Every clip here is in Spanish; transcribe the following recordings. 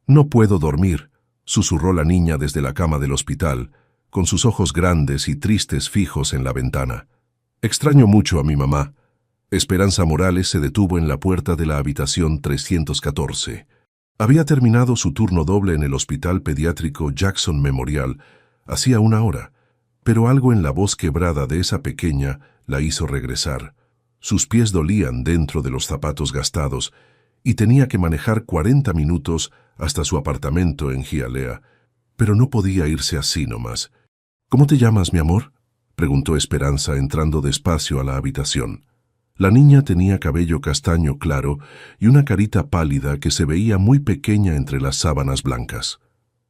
No puedo dormir, susurró la niña desde la cama del hospital, con sus ojos grandes y tristes fijos en la ventana. Extraño mucho a mi mamá. Esperanza Morales se detuvo en la puerta de la habitación 314. Había terminado su turno doble en el Hospital Pediátrico Jackson Memorial hacía una hora, pero algo en la voz quebrada de esa pequeña la hizo regresar. Sus pies dolían dentro de los zapatos gastados y tenía que manejar 40 minutos hasta su apartamento en Hialeah, pero no podía irse así nomás. «¿Cómo te llamas, mi amor?», preguntó Esperanza entrando despacio a la habitación. La niña tenía cabello castaño claro y una carita pálida que se veía muy pequeña entre las sábanas blancas.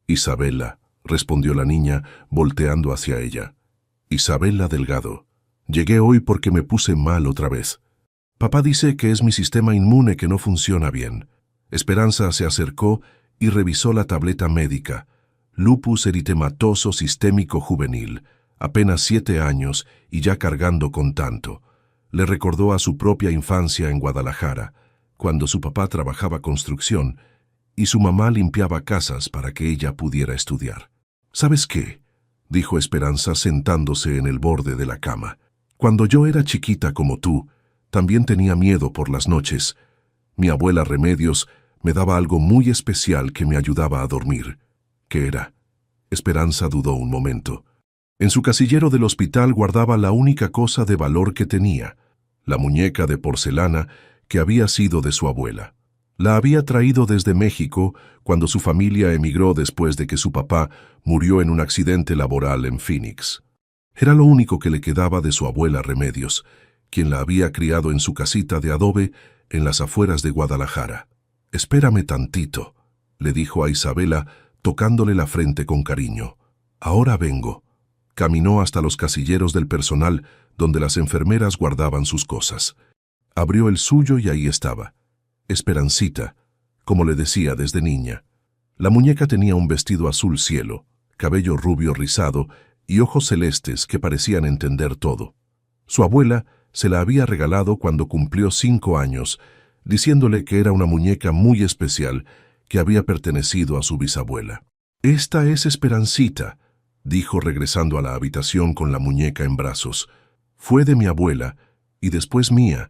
«Isabela», respondió la niña, volteando hacia ella. «Isabela Delgado. Llegué hoy porque me puse mal otra vez. Papá dice que es mi sistema inmune que no funciona bien». Esperanza se acercó y revisó la tableta médica. Lupus eritematoso sistémico juvenil, apenas 7 años y ya cargando con tanto. Le recordó a su propia infancia en Guadalajara, cuando su papá trabajaba construcción y su mamá limpiaba casas para que ella pudiera estudiar. «¿Sabes qué?», dijo Esperanza sentándose en el borde de la cama. «Cuando yo era chiquita como tú, también tenía miedo por las noches. Mi abuela Remedios me daba algo muy especial que me ayudaba a dormir». «¿Qué era?». Esperanza dudó un momento. En su casillero del hospital guardaba la única cosa de valor que tenía, la muñeca de porcelana que había sido de su abuela. La había traído desde México cuando su familia emigró después de que su papá murió en un accidente laboral en Phoenix. Era lo único que le quedaba de su abuela Remedios, quien la había criado en su casita de adobe en las afueras de Guadalajara. «Espérame tantito», le dijo a Isabela, tocándole la frente con cariño. «Ahora vengo». Caminó hasta los casilleros del personal, donde las enfermeras guardaban sus cosas. Abrió el suyo y ahí estaba. Esperancita, como le decía desde niña. La muñeca tenía un vestido azul cielo, cabello rubio rizado y ojos celestes que parecían entender todo. Su abuela se la había regalado cuando cumplió 5 años, diciéndole que era una muñeca muy especial que había pertenecido a su bisabuela. «Esta es Esperancita», dijo regresando a la habitación con la muñeca en brazos. «Fue de mi abuela y después mía.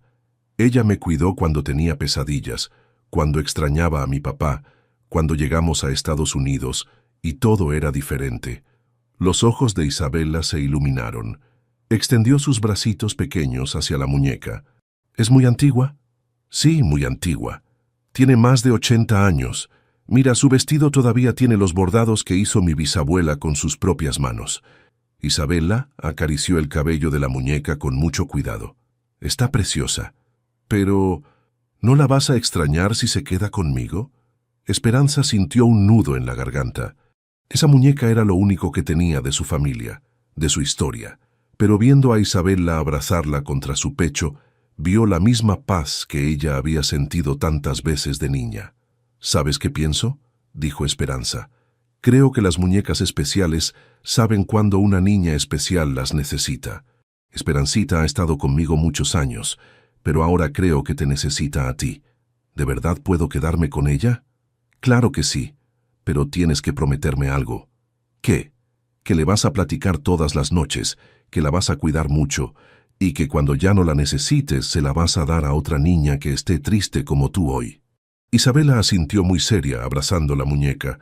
Ella me cuidó cuando tenía pesadillas, cuando extrañaba a mi papá, cuando llegamos a Estados Unidos y todo era diferente». Los ojos de Isabela se iluminaron. Extendió sus bracitos pequeños hacia la muñeca. «¿Es muy antigua?». «Sí, muy antigua. Tiene más de 80 años. Mira, su vestido todavía tiene los bordados que hizo mi bisabuela con sus propias manos». Isabela acarició el cabello de la muñeca con mucho cuidado. «Está preciosa. Pero, ¿no la vas a extrañar si se queda conmigo?». Esperanza sintió un nudo en la garganta. Esa muñeca era lo único que tenía de su familia, de su historia. Pero viendo a Isabela abrazarla contra su pecho, vio la misma paz que ella había sentido tantas veces de niña. «¿Sabes qué pienso?», dijo Esperanza. «Creo que las muñecas especiales saben cuándo una niña especial las necesita. Esperancita ha estado conmigo muchos años, pero ahora creo que te necesita a ti. ¿De verdad puedo quedarme con ella?». «Claro que sí, pero tienes que prometerme algo». «¿Qué?». «Que le vas a platicar todas las noches, que la vas a cuidar mucho, y que cuando ya no la necesites se la vas a dar a otra niña que esté triste como tú hoy». Isabela asintió muy seria, abrazando la muñeca.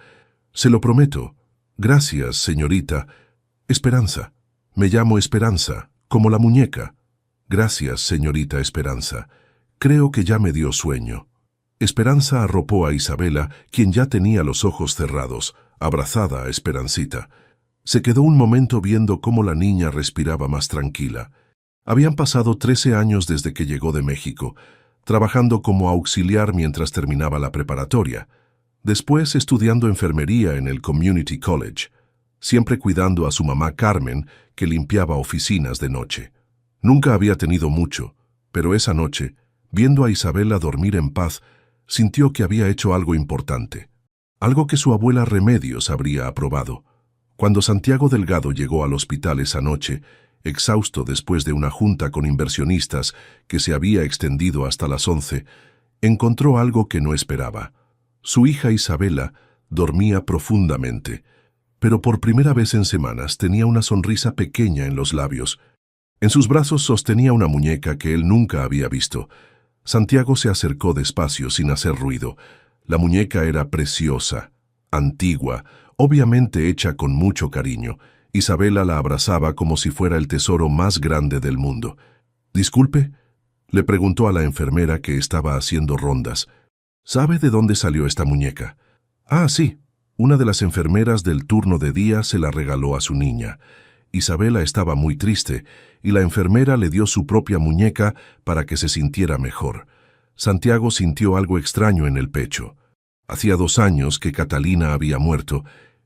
«Se lo prometo». «Gracias, señorita». «Esperanza. Me llamo Esperanza, como la muñeca». «Gracias, señorita Esperanza. Creo que ya me dio sueño». Esperanza arropó a Isabela, quien ya tenía los ojos cerrados, abrazada a Esperancita. Se quedó un momento viendo cómo la niña respiraba más tranquila. Habían pasado 13 años desde que llegó de México, trabajando como auxiliar mientras terminaba la preparatoria. Después estudiando enfermería en el Community College, siempre cuidando a su mamá Carmen, que limpiaba oficinas de noche. Nunca había tenido mucho, pero esa noche, viendo a Isabela dormir en paz, sintió que había hecho algo importante, algo que su abuela Remedios habría aprobado. Cuando Santiago Delgado llegó al hospital esa noche, exhausto después de una junta con inversionistas que se había extendido hasta las 11, encontró algo que no esperaba. Su hija Isabela Dormía profundamente, pero por primera vez en semanas tenía una sonrisa pequeña en los labios. En sus brazos sostenía una muñeca que él nunca había visto. Santiago se acercó despacio sin hacer ruido. La muñeca era preciosa, antigua, obviamente hecha con mucho cariño. Isabela la abrazaba como si fuera el tesoro más grande del mundo. «Disculpe», le preguntó a la enfermera que estaba haciendo rondas. «¿Sabe de dónde salió esta muñeca?» «Ah, sí. Una de las enfermeras del turno de día se la regaló a su niña. Isabela estaba muy triste y la enfermera le dio su propia muñeca para que se sintiera mejor». Santiago sintió algo extraño en el pecho. Hacía 2 años que Catalina había muerto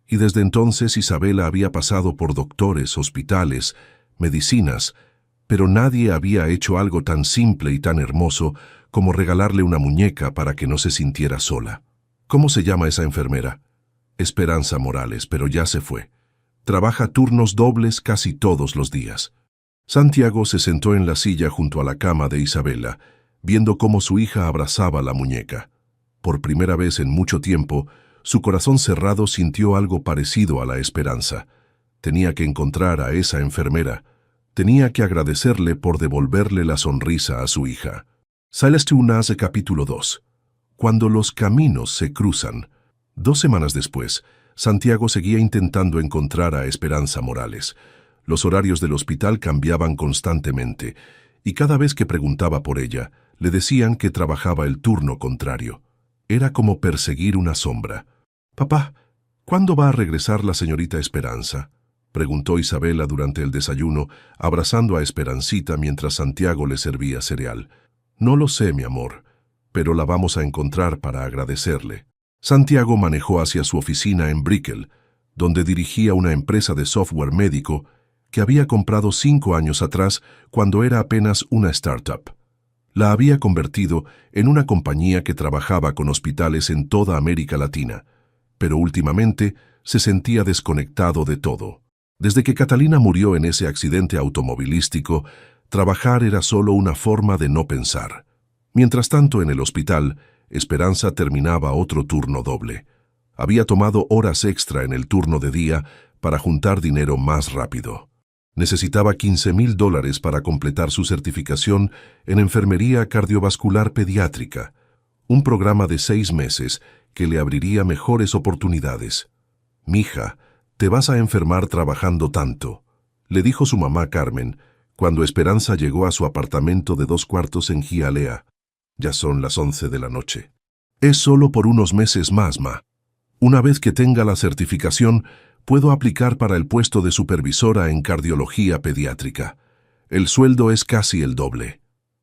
y desde entonces Isabela había pasado por doctores, hospitales, medicinas, pero nadie había hecho algo tan simple y tan hermoso como regalarle una muñeca para que no se sintiera sola. «¿Cómo se llama esa enfermera?» «Esperanza Morales, pero ya se fue. Trabaja turnos dobles casi todos los días». Santiago se sentó en la silla junto a la cama de Isabela, viendo cómo su hija abrazaba la muñeca. Por primera vez en mucho tiempo, su corazón cerrado sintió algo parecido a la esperanza. Tenía que encontrar a esa enfermera. Tenía que agradecerle por devolverle la sonrisa a su hija. Celeste Unaze capítulo 2. Cuando los caminos se cruzan. 2 semanas después, Santiago seguía intentando encontrar a Esperanza Morales. Los horarios del hospital cambiaban constantemente, y cada vez que preguntaba por ella, le decían que trabajaba el turno contrario. Era como perseguir una sombra. «Papá, ¿cuándo va a regresar la señorita Esperanza?», preguntó Isabela durante el desayuno, abrazando a Esperancita mientras Santiago le servía cereal. «No lo sé, mi amor, pero la vamos a encontrar para agradecerle». Santiago manejó hacia su oficina en Brickell, donde dirigía una empresa de software médico que había comprado 5 años atrás cuando era apenas una startup. La había convertido en una compañía que trabajaba con hospitales en toda América Latina, pero últimamente se sentía desconectado de todo. Desde que Catalina murió en ese accidente automovilístico, trabajar era solo una forma de no pensar. Mientras tanto, en el hospital, Esperanza terminaba otro turno doble. Había tomado horas extra en el turno de día para juntar dinero más rápido. Necesitaba $15,000 para completar su certificación en enfermería cardiovascular pediátrica, un programa de 6 meses que le abriría mejores oportunidades. «Mija, te vas a enfermar trabajando tanto», le dijo su mamá Carmen, cuando Esperanza llegó a su apartamento de 2 cuartos en Hialeah. «Ya son las 11 de la noche. Es solo por unos meses más, ma. Una vez que tenga la certificación, puedo aplicar para el puesto de supervisora en cardiología pediátrica. El sueldo es casi el doble».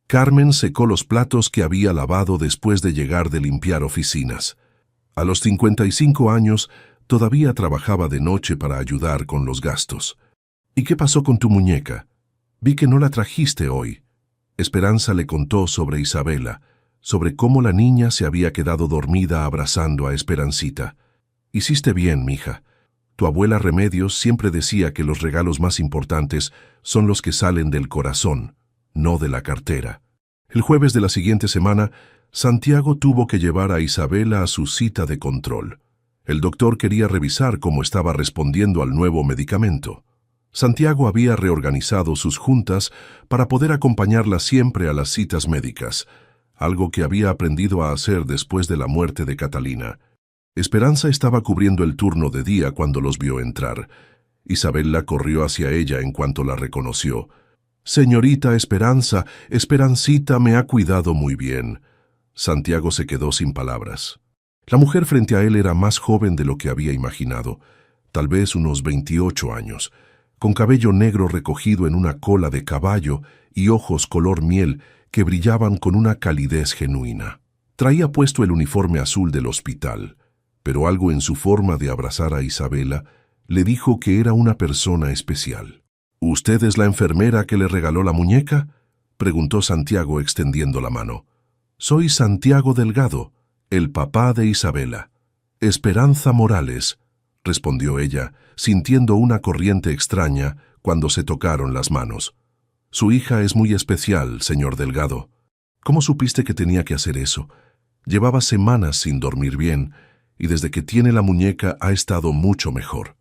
Carmen secó los platos que había lavado después de llegar de limpiar oficinas. A los 55 años, todavía trabajaba de noche para ayudar con los gastos. «¿Y qué pasó con tu muñeca? Vi que no la trajiste hoy». Esperanza le contó sobre Isabela, sobre cómo la niña se había quedado dormida abrazando a Esperancita. «Hiciste bien, mija. Tu abuela Remedios siempre decía que los regalos más importantes son los que salen del corazón, no de la cartera». El jueves de la siguiente semana, Santiago tuvo que llevar a Isabela a su cita de control. El doctor quería revisar cómo estaba respondiendo al nuevo medicamento. Santiago había reorganizado sus juntas para poder acompañarla siempre a las citas médicas, algo que había aprendido a hacer después de la muerte de Catalina. Esperanza estaba cubriendo el turno de día cuando los vio entrar. Isabela corrió hacia ella en cuanto la reconoció. «Señorita Esperanza, Esperancita me ha cuidado muy bien». Santiago se quedó sin palabras. La mujer frente a él era más joven de lo que había imaginado, tal vez unos 28 años, con cabello negro recogido en una cola de caballo y ojos color miel que brillaban con una calidez genuina. Traía puesto el uniforme azul del hospital, pero algo en su forma de abrazar a Isabela le dijo que era una persona especial. «¿Usted es la enfermera que le regaló la muñeca?», preguntó Santiago extendiendo la mano. «Soy Santiago Delgado, el papá de Isabela». «Esperanza Morales», respondió ella, sintiendo una corriente extraña cuando se tocaron las manos. «Su hija es muy especial, señor Delgado. ¿Cómo supiste que tenía que hacer eso? Llevaba semanas sin dormir bien, y desde que tiene la muñeca ha estado mucho mejor.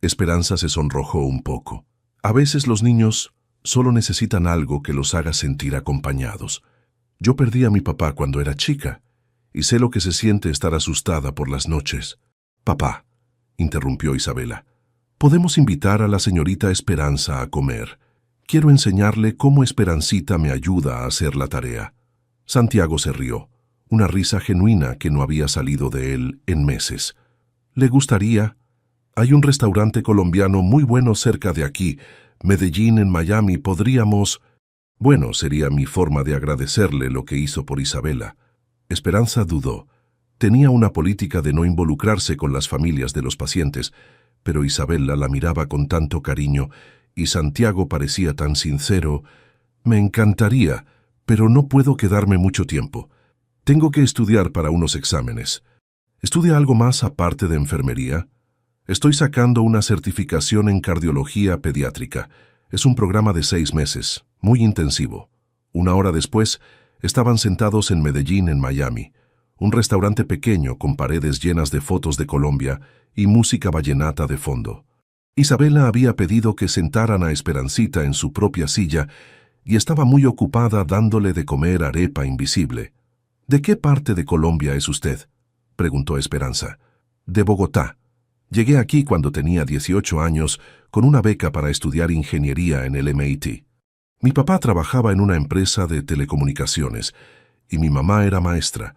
Esperanza se sonrojó un poco. A veces los niños solo necesitan algo que los haga sentir acompañados. Yo perdí a mi papá cuando era chica, y sé lo que se siente estar asustada por las noches. Papá, interrumpió Isabela, ¿podemos invitar a la señorita Esperanza a comer? Quiero enseñarle cómo Esperancita me ayuda a hacer la tarea. Santiago se rió, una risa genuina que no había salido de él en meses. ¿Le gustaría? Hay un restaurante colombiano muy bueno cerca de aquí, Medellín en Miami. Podríamos... Bueno, sería mi forma de agradecerle lo que hizo por Isabela. Esperanza dudó. Tenía una política de no involucrarse con las familias de los pacientes, pero Isabela la miraba con tanto cariño y Santiago parecía tan sincero. Me encantaría, pero no puedo quedarme mucho tiempo. Tengo que estudiar para unos exámenes. ¿Estudia algo más aparte de enfermería? Estoy sacando una certificación en cardiología pediátrica. Es un programa de 6 meses, muy intensivo. Una hora después, estaban sentados en Medellín, en Miami, un restaurante pequeño con paredes llenas de fotos de Colombia y música vallenata de fondo. Isabela había pedido que sentaran a Esperancita en su propia silla y estaba muy ocupada dándole de comer arepa invisible. ¿De qué parte de Colombia es usted?, preguntó Esperanza. De Bogotá. Llegué aquí cuando tenía 18 años con una beca para estudiar ingeniería en el MIT. Mi papá trabajaba en una empresa de telecomunicaciones y mi mamá era maestra.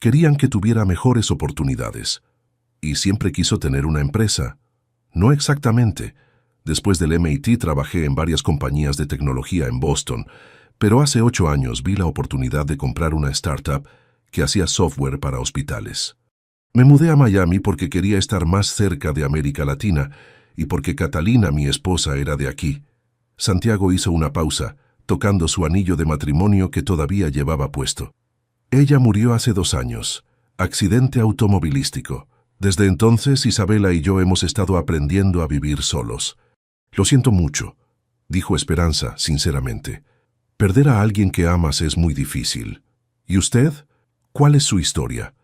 Querían que tuviera mejores oportunidades. Y siempre quiso tener una empresa. No exactamente. Después del MIT trabajé en varias compañías de tecnología en Boston, pero hace 8 años vi la oportunidad de comprar una startup que hacía software para hospitales. Me mudé a Miami porque quería estar más cerca de América Latina y porque Catalina, mi esposa, era de aquí. Santiago hizo una pausa, tocando su anillo de matrimonio que todavía llevaba puesto. Ella murió hace 2 años, accidente automovilístico. Desde entonces Isabela y yo hemos estado aprendiendo a vivir solos. Lo siento mucho, dijo Esperanza, sinceramente. Perder a alguien que amas es muy difícil. ¿Y usted? ¿Cuál es su historia?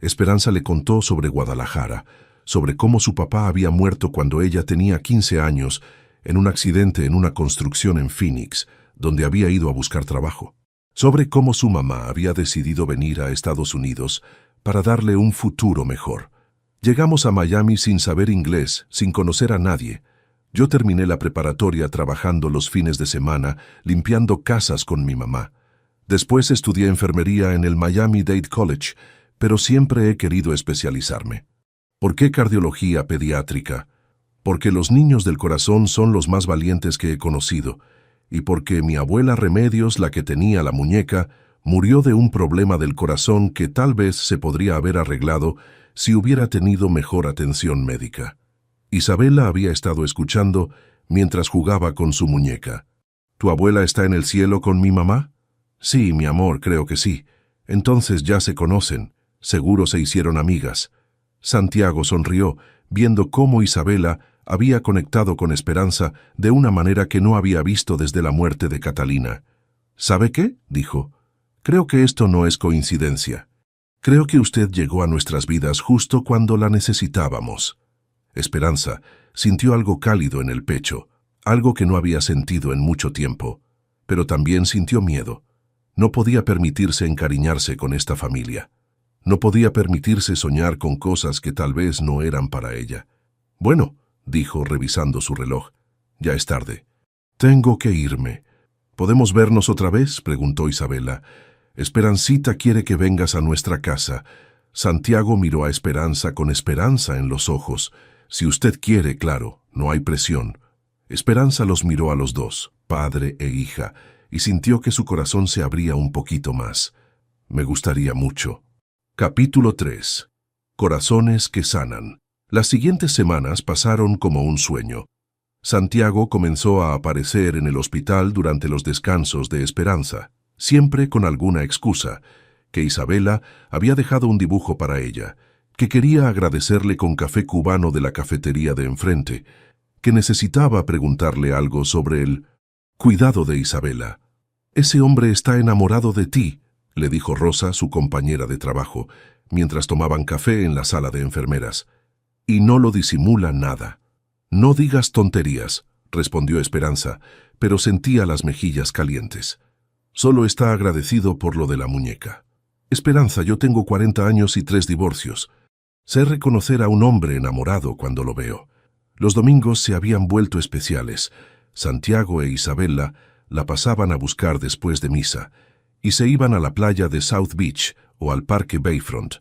Esperanza le contó sobre Guadalajara, sobre cómo su papá había muerto cuando ella tenía 15 años en un accidente en una construcción en Phoenix, donde había ido a buscar trabajo. Sobre cómo su mamá había decidido venir a Estados Unidos para darle un futuro mejor. Llegamos a Miami sin saber inglés, sin conocer a nadie. Yo terminé la preparatoria trabajando los fines de semana, limpiando casas con mi mamá. Después estudié enfermería en el Miami-Dade College, pero siempre he querido especializarme. ¿Por qué cardiología pediátrica? Porque los niños del corazón son los más valientes que he conocido, y porque mi abuela Remedios, la que tenía la muñeca, murió de un problema del corazón que tal vez se podría haber arreglado si hubiera tenido mejor atención médica. Isabela había estado escuchando mientras jugaba con su muñeca. ¿Tu abuela está en el cielo con mi mamá? Sí, mi amor, creo que sí. Entonces ya se conocen. Seguro se hicieron amigas. Santiago sonrió, viendo cómo Isabela había conectado con Esperanza de una manera que no había visto desde la muerte de Catalina. ¿Sabe qué?, dijo. Creo que esto no es coincidencia. Creo que usted llegó a nuestras vidas justo cuando la necesitábamos. Esperanza sintió algo cálido en el pecho, algo que no había sentido en mucho tiempo, pero también sintió miedo. No podía permitirse encariñarse con esta familia. No podía permitirse soñar con cosas que tal vez no eran para ella. Bueno, dijo revisando su reloj, ya es tarde. Tengo que irme. ¿Podemos vernos otra vez?, preguntó Isabela. Esperancita quiere que vengas a nuestra casa. Santiago miró a Esperanza con esperanza en los ojos. Si usted quiere, claro, no hay presión. Esperanza los miró a los dos, padre e hija, y sintió que su corazón se abría un poquito más. Me gustaría mucho. Capítulo 3. Corazones que sanan. Las siguientes semanas pasaron como un sueño. Santiago comenzó a aparecer en el hospital durante los descansos de Esperanza, siempre con alguna excusa, que Isabela había dejado un dibujo para ella, que quería agradecerle con café cubano de la cafetería de enfrente, que necesitaba preguntarle algo sobre el cuidado de Isabela. Ese hombre está enamorado de ti, le dijo Rosa, su compañera de trabajo, mientras tomaban café en la sala de enfermeras. Y no lo disimula nada. No digas tonterías, respondió Esperanza, pero sentía las mejillas calientes. Solo está agradecido por lo de la muñeca. Esperanza, yo tengo 40 años y 3 divorcios. Sé reconocer a un hombre enamorado cuando lo veo. Los domingos se habían vuelto especiales. Santiago e Isabela la pasaban a buscar después de misa y se iban a la playa de South Beach o al parque Bayfront.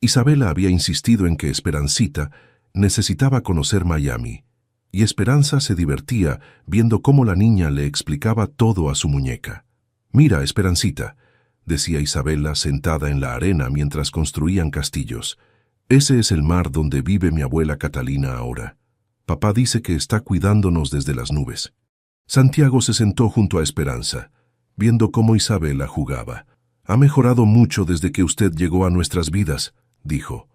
Isabela había insistido en que Esperancita necesitaba conocer Miami, y Esperanza se divertía viendo cómo la niña le explicaba todo a su muñeca. «Mira, Esperancita», decía Isabela sentada en la arena mientras construían castillos. «Ese es el mar donde vive mi abuela Catalina ahora. Papá dice que está cuidándonos desde las nubes». Santiago se sentó junto a Esperanza, viendo cómo Isabela jugaba. «Ha mejorado mucho desde que usted llegó a nuestras vidas», dijo.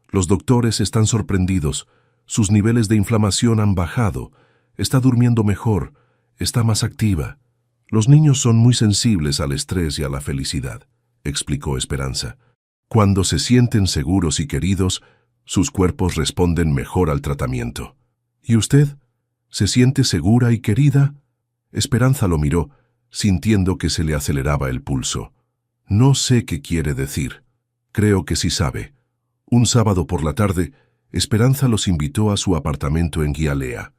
«Los doctores están sorprendidos. Sus niveles de inflamación han bajado. Está durmiendo mejor. Está más activa. Los niños son muy sensibles al estrés y a la felicidad», explicó Esperanza. «Cuando se sienten seguros y queridos, sus cuerpos responden mejor al tratamiento». «¿Y usted? ¿Se siente segura y querida?» Esperanza lo miró, sintiendo que se le aceleraba el pulso. «No sé qué quiere decir. Creo que sí sabe». Un sábado por la tarde, Esperanza los invitó a su apartamento en Hialeah.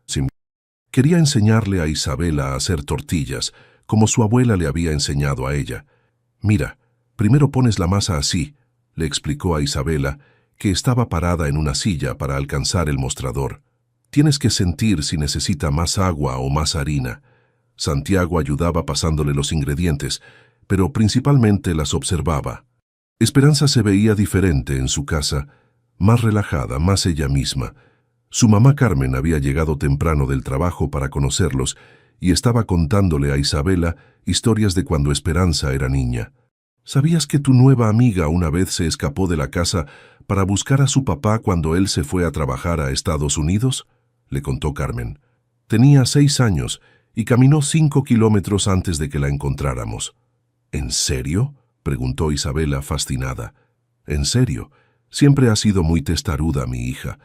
Quería enseñarle a Isabela a hacer tortillas, como su abuela le había enseñado a ella. «Mira, primero pones la masa así», le explicó a Isabela, que estaba parada en una silla para alcanzar el mostrador. «Tienes que sentir si necesita más agua o más harina». Santiago ayudaba pasándole los ingredientes, pero principalmente las observaba. Esperanza se veía diferente en su casa, más relajada, más ella misma. Su mamá Carmen había llegado temprano del trabajo para conocerlos y estaba contándole a Isabela historias de cuando Esperanza era niña. «¿Sabías que tu nueva amiga una vez se escapó de la casa para buscar a su papá cuando él se fue a trabajar a Estados Unidos?», le contó Carmen. «Tenía 6 años y caminó 5 kilómetros antes de que la encontráramos». «¿En serio?», preguntó Isabela fascinada. «En serio. Siempre ha sido muy testaruda mi hija».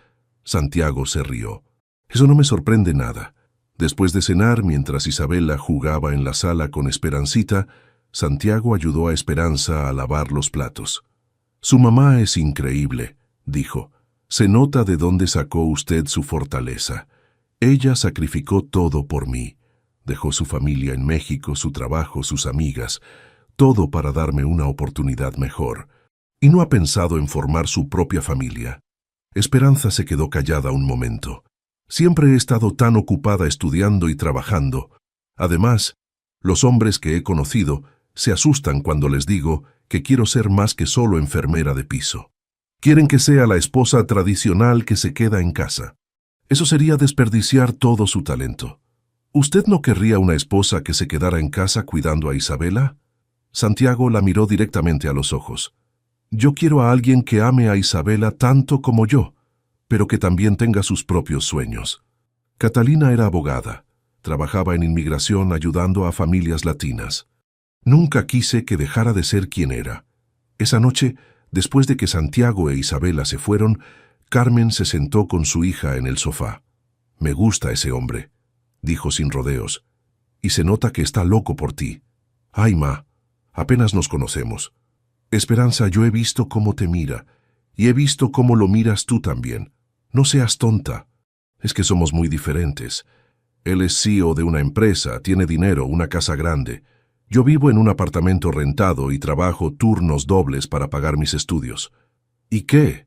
Santiago se rió. «Eso no me sorprende nada». Después de cenar, mientras Isabela jugaba en la sala con Esperancita, Santiago ayudó a Esperanza a lavar los platos. «Su mamá es increíble», dijo. «Se nota de dónde sacó usted su fortaleza. Ella sacrificó todo por mí. Dejó su familia en México, su trabajo, sus amigas, todo para darme una oportunidad mejor. Y no ha pensado en formar su propia familia». Esperanza se quedó callada un momento. «Siempre he estado tan ocupada estudiando y trabajando. Además, los hombres que he conocido se asustan cuando les digo que quiero ser más que solo enfermera de piso. Quieren que sea la esposa tradicional que se queda en casa. Eso sería desperdiciar todo su talento. ¿Usted no querría una esposa que se quedara en casa cuidando a Isabela?». Santiago la miró directamente a los ojos. «Yo quiero a alguien que ame a Isabela tanto como yo, pero que también tenga sus propios sueños». Catalina era abogada. Trabajaba en inmigración ayudando a familias latinas. «Nunca quise que dejara de ser quien era». Esa noche, después de que Santiago e Isabela se fueron, Carmen se sentó con su hija en el sofá. «Me gusta ese hombre», dijo sin rodeos, «y se nota que está loco por ti». «Ay, ma, apenas nos conocemos». «Esperanza, yo he visto cómo te mira, y he visto cómo lo miras tú también. No seas tonta. Es que somos muy diferentes. Él es CEO de una empresa, tiene dinero, una casa grande. Yo vivo en un apartamento rentado y trabajo turnos dobles para pagar mis estudios». «¿Y qué?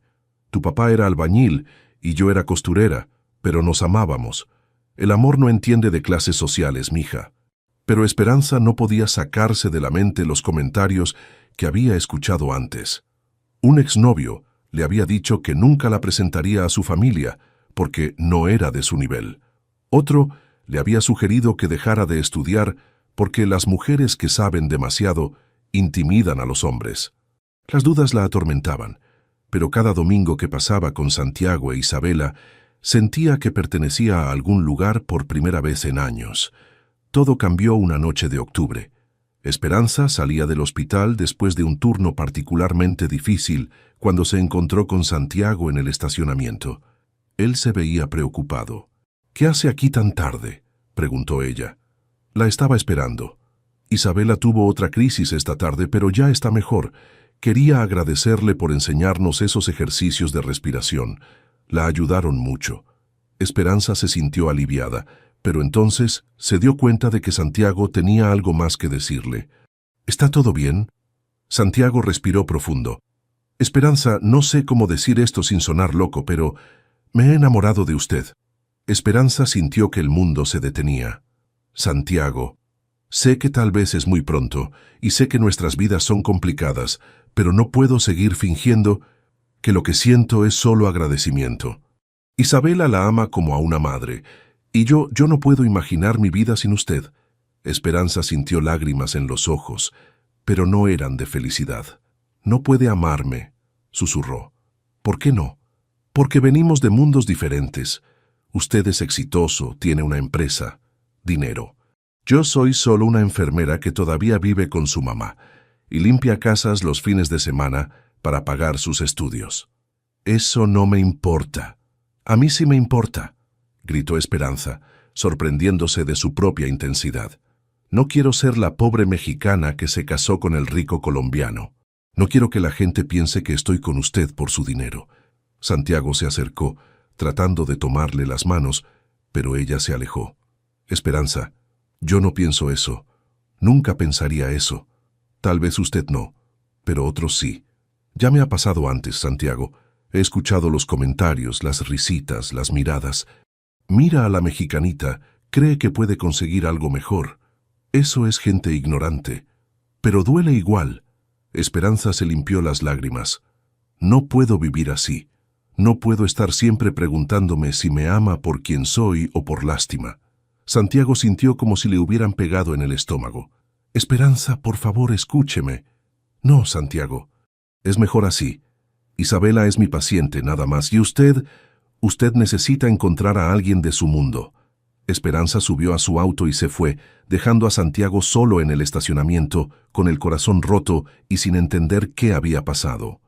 Tu papá era albañil y yo era costurera, pero nos amábamos. El amor no entiende de clases sociales, mija». Pero Esperanza no podía sacarse de la mente los comentarios que había escuchado antes. Un exnovio le había dicho que nunca la presentaría a su familia porque no era de su nivel. Otro le había sugerido que dejara de estudiar porque las mujeres que saben demasiado intimidan a los hombres. Las dudas la atormentaban, pero cada domingo que pasaba con Santiago e Isabela sentía que pertenecía a algún lugar por primera vez en años. Todo cambió una noche de octubre. Esperanza salía del hospital después de un turno particularmente difícil cuando se encontró con Santiago en el estacionamiento. Él se veía preocupado. «¿Qué hace aquí tan tarde?», preguntó ella. «La estaba esperando. Isabela tuvo otra crisis esta tarde, pero ya está mejor. Quería agradecerle por enseñarnos esos ejercicios de respiración. La ayudaron mucho». Esperanza se sintió aliviada, pero entonces se dio cuenta de que Santiago tenía algo más que decirle. «¿Está todo bien?». Santiago respiró profundo. «Esperanza, no sé cómo decir esto sin sonar loco, pero me he enamorado de usted». Esperanza sintió que el mundo se detenía. «Santiago, sé que tal vez es muy pronto, y sé que nuestras vidas son complicadas, pero no puedo seguir fingiendo que lo que siento es solo agradecimiento. Isabela la ama como a una madre, y yo no puedo imaginar mi vida sin usted». Esperanza sintió lágrimas en los ojos, pero no eran de felicidad. «No puede amarme», susurró. «¿Por qué no?». «Porque venimos de mundos diferentes. Usted es exitoso, tiene una empresa, dinero. Yo soy solo una enfermera que todavía vive con su mamá y limpia casas los fines de semana para pagar sus estudios». «Eso no me importa». «A mí sí me importa», gritó Esperanza, sorprendiéndose de su propia intensidad. «No quiero ser la pobre mexicana que se casó con el rico colombiano. No quiero que la gente piense que estoy con usted por su dinero». Santiago se acercó, tratando de tomarle las manos, pero ella se alejó. «Esperanza, yo no pienso eso. Nunca pensaría eso. Tal vez usted no, pero otros sí. Ya me ha pasado antes, Santiago. He escuchado los comentarios, las risitas, las miradas. Mira a la mexicanita, cree que puede conseguir algo mejor. Eso es gente ignorante. Pero duele igual». Esperanza se limpió las lágrimas. «No puedo vivir así. No puedo estar siempre preguntándome si me ama por quien soy o por lástima». Santiago sintió como si le hubieran pegado en el estómago. «Esperanza, por favor, escúcheme». «No, Santiago. Es mejor así. Isabela es mi paciente, nada más, y usted necesita encontrar a alguien de su mundo». Esperanza subió a su auto y se fue, dejando a Santiago solo en el estacionamiento, con el corazón roto y sin entender qué había pasado.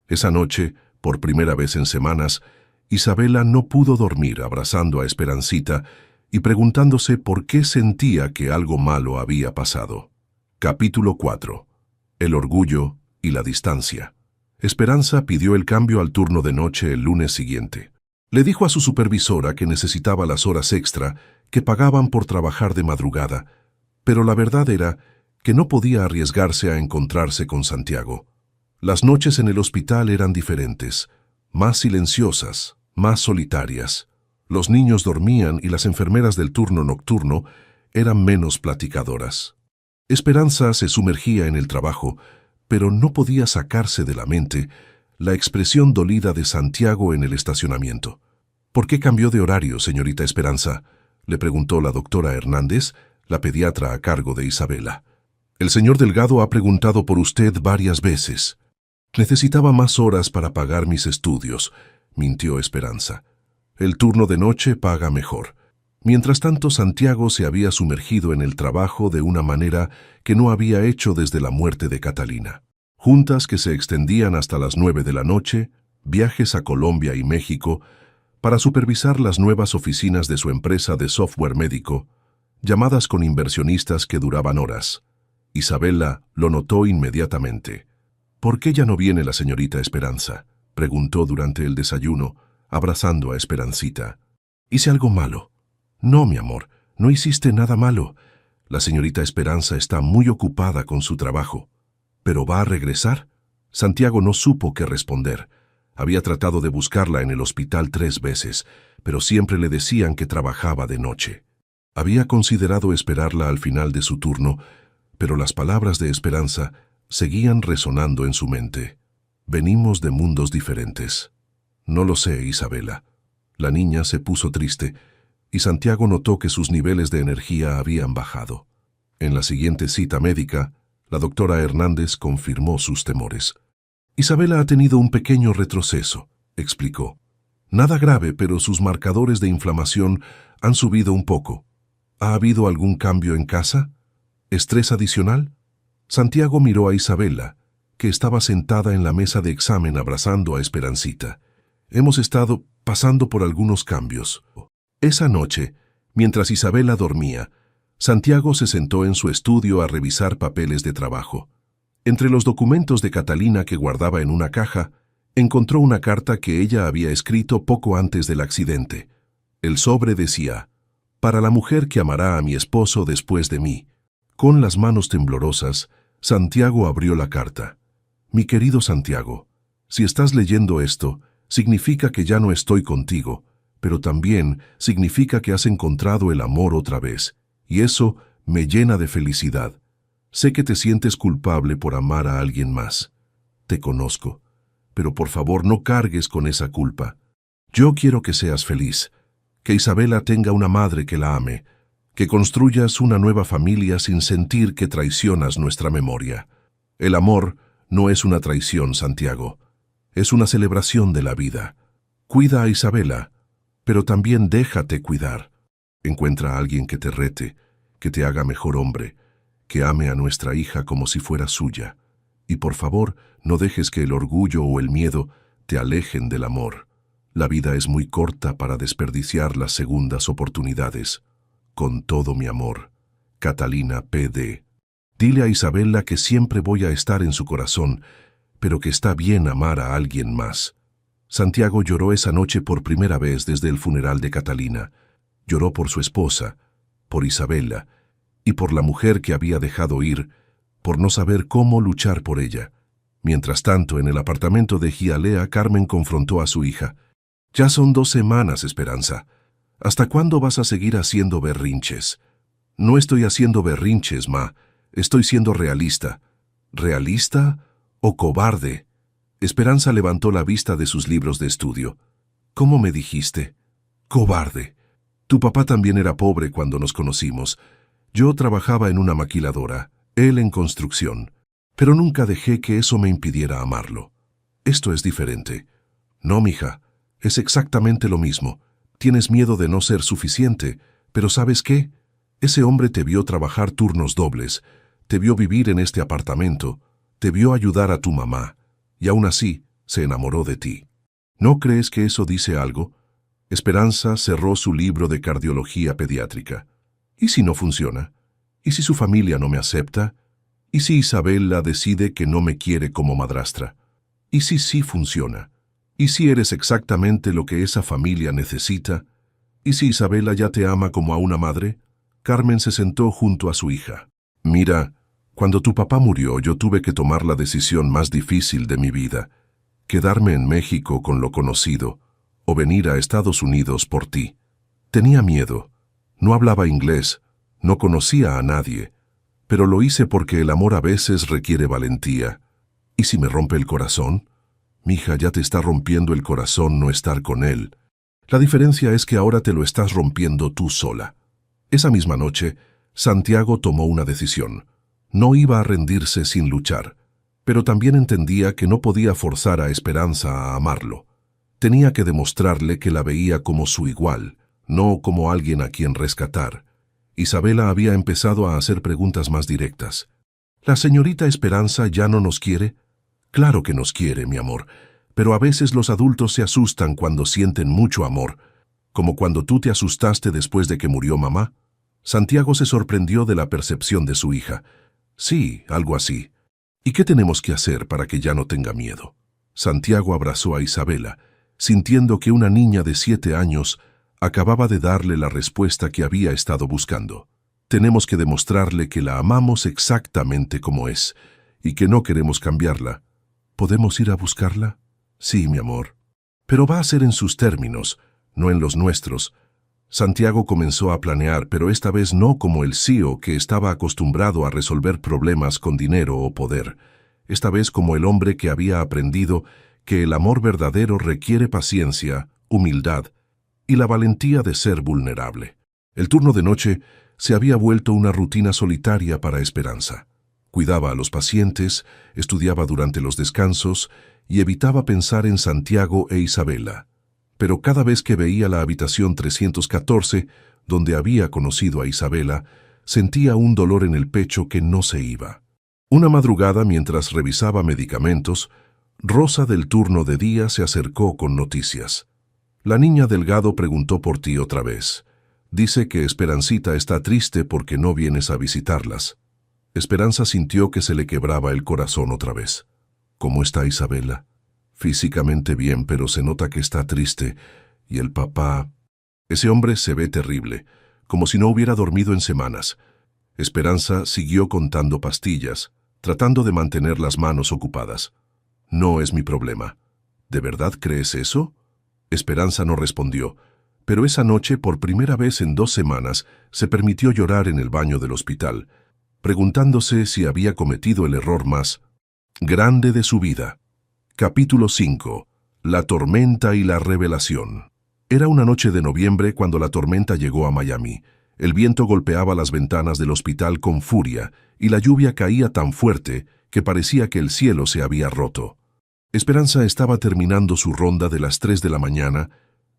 Esa noche, por primera vez en semanas, Isabela no pudo dormir abrazando a Esperancita y preguntándose por qué sentía que algo malo había pasado. Capítulo 4. El orgullo y la distancia. Esperanza pidió el cambio al turno de noche el lunes siguiente. Le dijo a su supervisora que necesitaba las horas extra que pagaban por trabajar de madrugada, pero la verdad era que no podía arriesgarse a encontrarse con Santiago. Las noches en el hospital eran diferentes, más silenciosas, más solitarias. Los niños dormían y las enfermeras del turno nocturno eran menos platicadoras. Esperanza se sumergía en el trabajo, pero no podía sacarse de la mente la expresión dolida de Santiago en el estacionamiento. «¿Por qué cambió de horario, señorita Esperanza?», le preguntó la doctora Hernández, la pediatra a cargo de Isabela. «El señor Delgado ha preguntado por usted varias veces». «Necesitaba más horas para pagar mis estudios», mintió Esperanza. «El turno de noche paga mejor». Mientras tanto, Santiago se había sumergido en el trabajo de una manera que no había hecho desde la muerte de Catalina. Juntas que se extendían hasta las 9 de la noche, viajes a Colombia y México para supervisar las nuevas oficinas de su empresa de software médico, llamadas con inversionistas que duraban horas. Isabela lo notó inmediatamente. «¿Por qué ya no viene la señorita Esperanza?», preguntó durante el desayuno, abrazando a Esperancita. «¿Hice algo malo?». «No, mi amor, no hiciste nada malo. La señorita Esperanza está muy ocupada con su trabajo». «¿Pero va a regresar?». Santiago no supo qué responder. Había tratado de buscarla en el hospital 3 veces, pero siempre le decían que trabajaba de noche. Había considerado esperarla al final de su turno, pero las palabras de Esperanza seguían resonando en su mente. «Venimos de mundos diferentes». «No lo sé, Isabela». La niña se puso triste, y Santiago notó que sus niveles de energía habían bajado. En la siguiente cita médica, la doctora Hernández confirmó sus temores. «Isabela ha tenido un pequeño retroceso», explicó. «Nada grave, pero sus marcadores de inflamación han subido un poco. ¿Ha habido algún cambio en casa? ¿Estrés adicional?». Santiago miró a Isabela, que estaba sentada en la mesa de examen abrazando a Esperancita. Hemos estado pasando por algunos cambios. Esa noche, mientras Isabela dormía, Santiago se sentó en su estudio a revisar papeles de trabajo. Entre los documentos de Catalina que guardaba en una caja, encontró una carta que ella había escrito poco antes del accidente. El sobre decía: «Para la mujer que amará a mi esposo después de mí». Con las manos temblorosas, Santiago abrió la carta. «Mi querido Santiago, si estás leyendo esto, significa que ya no estoy contigo, pero también significa que has encontrado el amor otra vez, y eso me llena de felicidad. Sé que te sientes culpable por amar a alguien más. Te conozco, pero por favor no cargues con esa culpa. Yo quiero que seas feliz, que Isabela tenga una madre que la ame, que construyas una nueva familia sin sentir que traicionas nuestra memoria. El amor no es una traición, Santiago. Es una celebración de la vida. Cuida a Isabela, pero también déjate cuidar. Encuentra a alguien que te rete, que te haga mejor hombre, que ame a nuestra hija como si fuera suya. Y por favor, no dejes que el orgullo o el miedo te alejen del amor. La vida es muy corta para desperdiciar las segundas oportunidades. Con todo mi amor, Catalina P.D. Dile a Isabela que siempre voy a estar en su corazón, pero que está bien amar a alguien más». Santiago lloró esa noche por primera vez desde el funeral de Catalina. Lloró por su esposa, por Isabela, y por la mujer que había dejado ir, por no saber cómo luchar por ella. Mientras tanto, en el apartamento de Hialeah, Carmen confrontó a su hija. «Ya son 2 semanas, Esperanza. ¿Hasta cuándo vas a seguir haciendo berrinches?» «No estoy haciendo berrinches, ma. Estoy siendo realista». «¿Realista o cobarde?» Esperanza levantó la vista de sus libros de estudio. «¿Cómo me dijiste?» «Cobarde. Tu papá también era pobre cuando nos conocimos. Yo trabajaba en una maquiladora, él en construcción, pero nunca dejé que eso me impidiera amarlo. Esto es diferente». «No, mija, es exactamente lo mismo. Tienes miedo de no ser suficiente, pero ¿sabes qué? Ese hombre te vio trabajar turnos dobles, te vio vivir en este apartamento, te vio ayudar a tu mamá, y aún así se enamoró de ti. ¿No crees que eso dice algo?» Esperanza cerró su libro de cardiología pediátrica. ¿Y si no funciona? ¿Y si su familia no me acepta? ¿Y si Isabela decide que no me quiere como madrastra? ¿Y si sí funciona? ¿Y si eres exactamente lo que esa familia necesita? ¿Y si Isabela ya te ama como a una madre? Carmen se sentó junto a su hija. «Mira, cuando tu papá murió, yo tuve que tomar la decisión más difícil de mi vida, quedarme en México con lo conocido, o venir a Estados Unidos por ti. Tenía miedo, no hablaba inglés, no conocía a nadie, pero lo hice porque el amor a veces requiere valentía. ¿Y si me rompe el corazón? Mija, ya te está rompiendo el corazón no estar con él. La diferencia es que ahora te lo estás rompiendo tú sola». Esa misma noche, Santiago tomó una decisión. No iba a rendirse sin luchar, pero también entendía que no podía forzar a Esperanza a amarlo. Tenía que demostrarle que la veía como su igual, no como alguien a quien rescatar. Isabela había empezado a hacer preguntas más directas. «¿La señorita Esperanza ya no nos quiere?» «Claro que nos quiere, mi amor, pero a veces los adultos se asustan cuando sienten mucho amor, como cuando tú te asustaste después de que murió mamá». Santiago se sorprendió de la percepción de su hija. «Sí, algo así. ¿Y qué tenemos que hacer para que ya no tenga miedo?» Santiago abrazó a Isabela, sintiendo que una niña de 7 años acababa de darle la respuesta que había estado buscando. «Tenemos que demostrarle que la amamos exactamente como es, y que no queremos cambiarla. ¿Podemos ir a buscarla?» «Sí, mi amor. Pero va a ser en sus términos, no en los nuestros». Santiago comenzó a planear, pero esta vez no como el CEO que estaba acostumbrado a resolver problemas con dinero o poder. Esta vez como el hombre que había aprendido que el amor verdadero requiere paciencia, humildad y la valentía de ser vulnerable. El turno de noche se había vuelto una rutina solitaria para Esperanza. Cuidaba a los pacientes, estudiaba durante los descansos y evitaba pensar en Santiago e Isabela. Pero cada vez que veía la habitación 314, donde había conocido a Isabela, sentía un dolor en el pecho que no se iba. Una madrugada, mientras revisaba medicamentos, Rosa del turno de día se acercó con noticias. La niña Delgado preguntó por ti otra vez. Dice que Esperancita está triste porque no vienes a visitarlas. Esperanza sintió que se le quebraba el corazón otra vez. ¿Cómo está Isabela? Físicamente bien, pero se nota que está triste. Y el papá... Ese hombre se ve terrible, como si no hubiera dormido en semanas. Esperanza siguió contando pastillas, tratando de mantener las manos ocupadas. No es mi problema. ¿De verdad crees eso? Esperanza no respondió, pero esa noche, por primera vez en 2 semanas, se permitió llorar en el baño del hospital, preguntándose si había cometido el error más grande de su vida. Capítulo 5. La tormenta y la revelación. Era una noche de noviembre cuando la tormenta llegó a Miami. El viento golpeaba las ventanas del hospital con furia y la lluvia caía tan fuerte que parecía que el cielo se había roto. Esperanza estaba terminando su ronda de las 3 de la mañana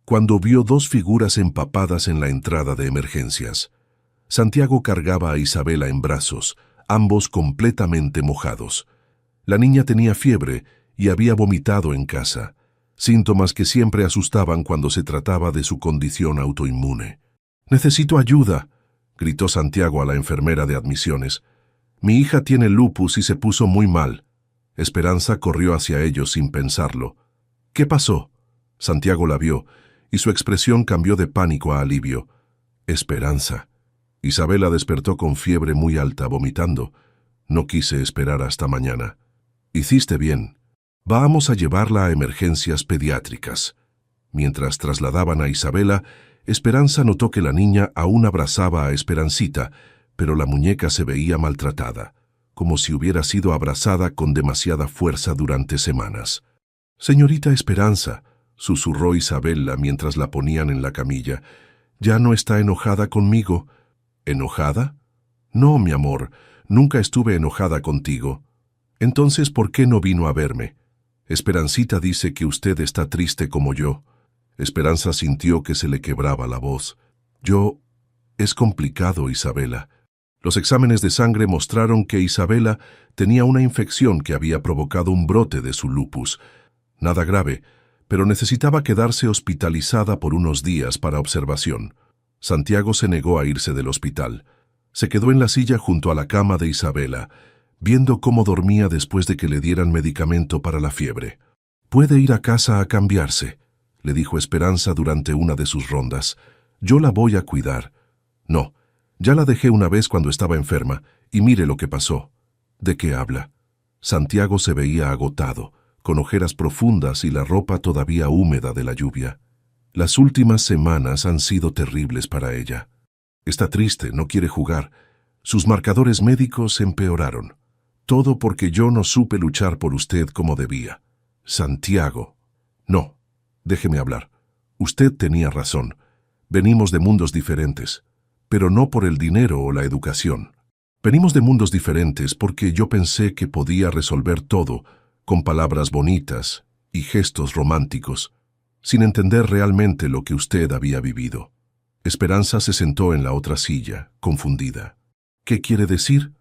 cuando vio 2 figuras empapadas en la entrada de emergencias. Santiago cargaba a Isabela en brazos, ambos completamente mojados. La niña tenía fiebre y había vomitado en casa, síntomas que siempre asustaban cuando se trataba de su condición autoinmune. «Necesito ayuda», gritó Santiago a la enfermera de admisiones. «Mi hija tiene lupus y se puso muy mal». Esperanza corrió hacia ellos sin pensarlo. «¿Qué pasó?» Santiago la vio, y su expresión cambió de pánico a alivio. «Esperanza». Isabela despertó con fiebre muy alta, vomitando. «No quise esperar hasta mañana». «Hiciste bien. Vamos a llevarla a emergencias pediátricas». Mientras trasladaban a Isabela, Esperanza notó que la niña aún abrazaba a Esperancita, pero la muñeca se veía maltratada, como si hubiera sido abrazada con demasiada fuerza durante semanas. «Señorita Esperanza», susurró Isabela mientras la ponían en la camilla, «¿ya no está enojada conmigo?» «¿Enojada?» «No, mi amor, nunca estuve enojada contigo». «Entonces, ¿por qué no vino a verme?» «Esperancita dice que usted está triste como yo». Esperanza sintió que se le quebraba la voz. Es complicado, Isabela. Los exámenes de sangre mostraron que Isabela tenía una infección que había provocado un brote de su lupus. Nada grave, pero necesitaba quedarse hospitalizada por unos días para observación. Santiago se negó a irse del hospital. Se quedó en la silla junto a la cama de Isabela, viendo cómo dormía después de que le dieran medicamento para la fiebre. «Puede ir a casa a cambiarse», le dijo Esperanza durante una de sus rondas. «Yo la voy a cuidar». «No, ya la dejé una vez cuando estaba enferma, y mire lo que pasó». «¿De qué habla?» Santiago se veía agotado, con ojeras profundas y la ropa todavía húmeda de la lluvia. Las últimas semanas han sido terribles para ella. Está triste, no quiere jugar. Sus marcadores médicos empeoraron. Todo porque yo no supe luchar por usted como debía. Santiago. No. Déjeme hablar. Usted tenía razón. Venimos de mundos diferentes, pero no por el dinero o la educación. Venimos de mundos diferentes porque yo pensé que podía resolver todo con palabras bonitas y gestos románticos, sin entender realmente lo que usted había vivido. Esperanza se sentó en la otra silla, confundida. ¿Qué quiere decir?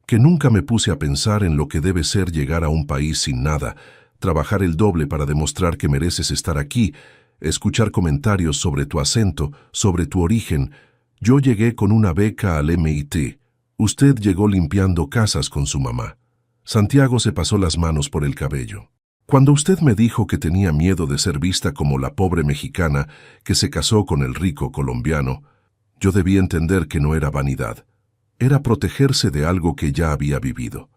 Que nunca me puse a pensar en lo que debe ser llegar a un país sin nada, trabajar el doble para demostrar que mereces estar aquí, escuchar comentarios sobre tu acento, sobre tu origen. Yo llegué con una beca al MIT. Usted llegó limpiando casas con su mamá. Santiago se pasó las manos por el cabello. Cuando usted me dijo que tenía miedo de ser vista como la pobre mexicana que se casó con el rico colombiano, yo debí entender que no era vanidad. Era protegerse de algo que ya había vivido.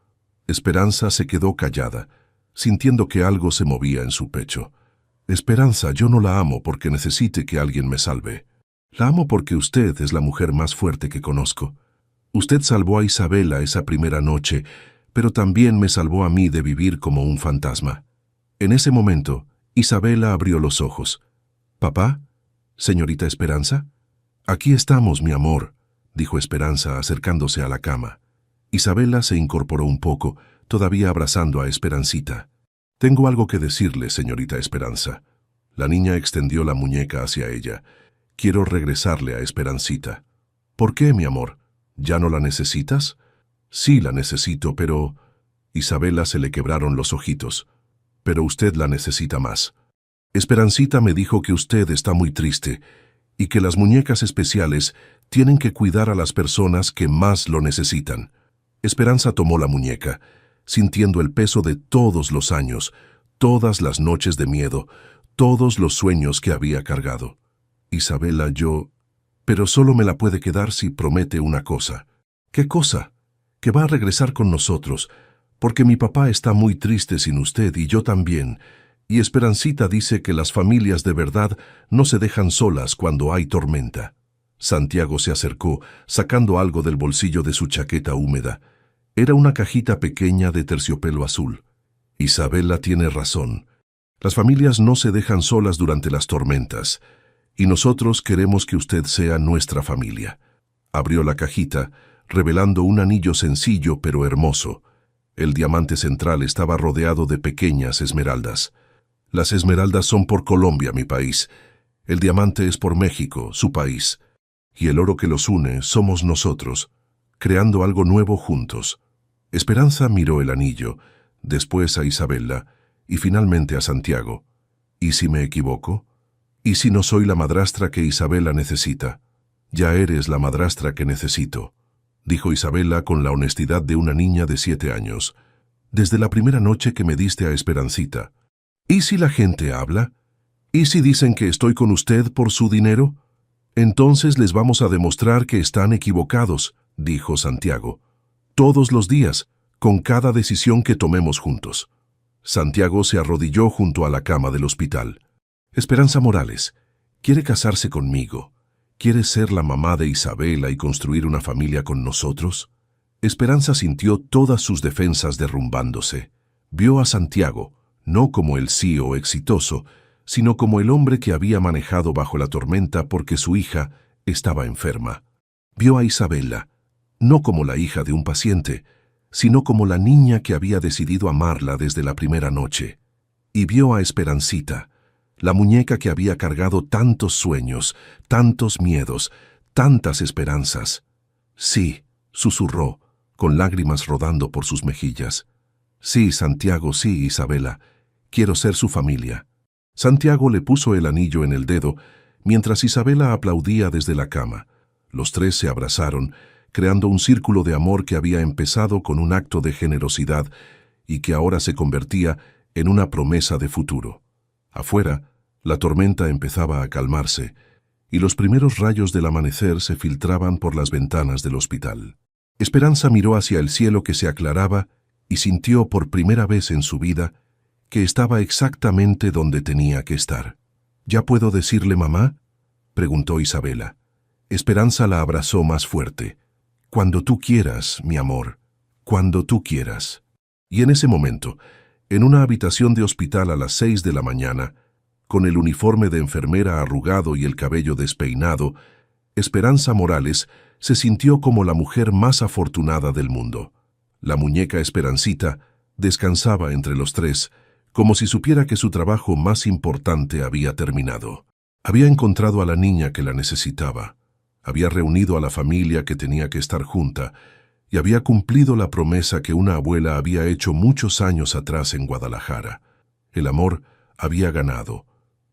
Esperanza se quedó callada, sintiendo que algo se movía en su pecho. Esperanza, yo no la amo porque necesite que alguien me salve. La amo porque usted es la mujer más fuerte que conozco. Usted salvó a Isabela esa primera noche, pero también me salvó a mí de vivir como un fantasma. En ese momento, Isabela abrió los ojos. «¿Papá? ¿Señorita Esperanza?» «Aquí estamos, mi amor», dijo Esperanza acercándose a la cama. Isabela se incorporó un poco, todavía abrazando a Esperancita. «Tengo algo que decirle, señorita Esperanza». La niña extendió la muñeca hacia ella. «Quiero regresarle a Esperancita». «¿Por qué, mi amor? ¿Ya no la necesitas?» Sí, la necesito, pero... Isabela se le quebraron los ojitos. Pero usted la necesita más. Esperancita me dijo que usted está muy triste y que las muñecas especiales tienen que cuidar a las personas que más lo necesitan. Esperanza tomó la muñeca, sintiendo el peso de todos los años, todas las noches de miedo, todos los sueños que había cargado. Isabela, pero solo me la puede quedar si promete una cosa. ¿Qué cosa? Que va a regresar con nosotros, porque mi papá está muy triste sin usted y yo también, y Esperancita dice que las familias de verdad no se dejan solas cuando hay tormenta. Santiago se acercó, sacando algo del bolsillo de su chaqueta húmeda. Era una cajita pequeña de terciopelo azul. Isabela tiene razón. Las familias no se dejan solas durante las tormentas, y nosotros queremos que usted sea nuestra familia. Abrió la cajita, revelando un anillo sencillo pero hermoso. El diamante central estaba rodeado de pequeñas esmeraldas. Las esmeraldas son por Colombia, mi país. El diamante es por México, su país. Y el oro que los une somos nosotros, creando algo nuevo juntos. Esperanza miró el anillo, después a Isabela y finalmente a Santiago. ¿Y si me equivoco? ¿Y si no soy la madrastra que Isabela necesita? Ya eres la madrastra que necesito, dijo Isabela con la honestidad de una niña de 7 años. Desde la primera noche que me diste a Esperancita. ¿Y si la gente habla? ¿Y si dicen que estoy con usted por su dinero? Entonces les vamos a demostrar que están equivocados, dijo Santiago. Todos los días, con cada decisión que tomemos juntos. Santiago se arrodilló junto a la cama del hospital. Esperanza Morales, ¿quiere casarse conmigo? ¿Quiere ser la mamá de Isabela y construir una familia con nosotros? Esperanza sintió todas sus defensas derrumbándose. Vio a Santiago, no como el CEO exitoso, sino como el hombre que había manejado bajo la tormenta porque su hija estaba enferma. Vio a Isabela, no como la hija de un paciente, sino como la niña que había decidido amarla desde la primera noche. Y vio a Esperancita, la muñeca que había cargado tantos sueños, tantos miedos, tantas esperanzas. Sí, susurró, con lágrimas rodando por sus mejillas. Sí, Santiago, sí, Isabela, quiero ser su familia. Santiago le puso el anillo en el dedo, mientras Isabela aplaudía desde la cama. Los tres se abrazaron, creando un círculo de amor que había empezado con un acto de generosidad y que ahora se convertía en una promesa de futuro. Afuera, la tormenta empezaba a calmarse, y los primeros rayos del amanecer se filtraban por las ventanas del hospital. Esperanza miró hacia el cielo que se aclaraba y sintió por primera vez en su vida que estaba exactamente donde tenía que estar. ¿Ya puedo decirle mamá?, preguntó Isabela. Esperanza la abrazó más fuerte. Cuando tú quieras, mi amor, cuando tú quieras. Y en ese momento, en una habitación de hospital a las 6 de la mañana, con el uniforme de enfermera arrugado y el cabello despeinado, Esperanza Morales se sintió como la mujer más afortunada del mundo. La muñeca Esperancita descansaba entre los tres, como si supiera que su trabajo más importante había terminado. Había encontrado a la niña que la necesitaba, había reunido a la familia que tenía que estar junta y había cumplido la promesa que una abuela había hecho muchos años atrás en Guadalajara. El amor había ganado,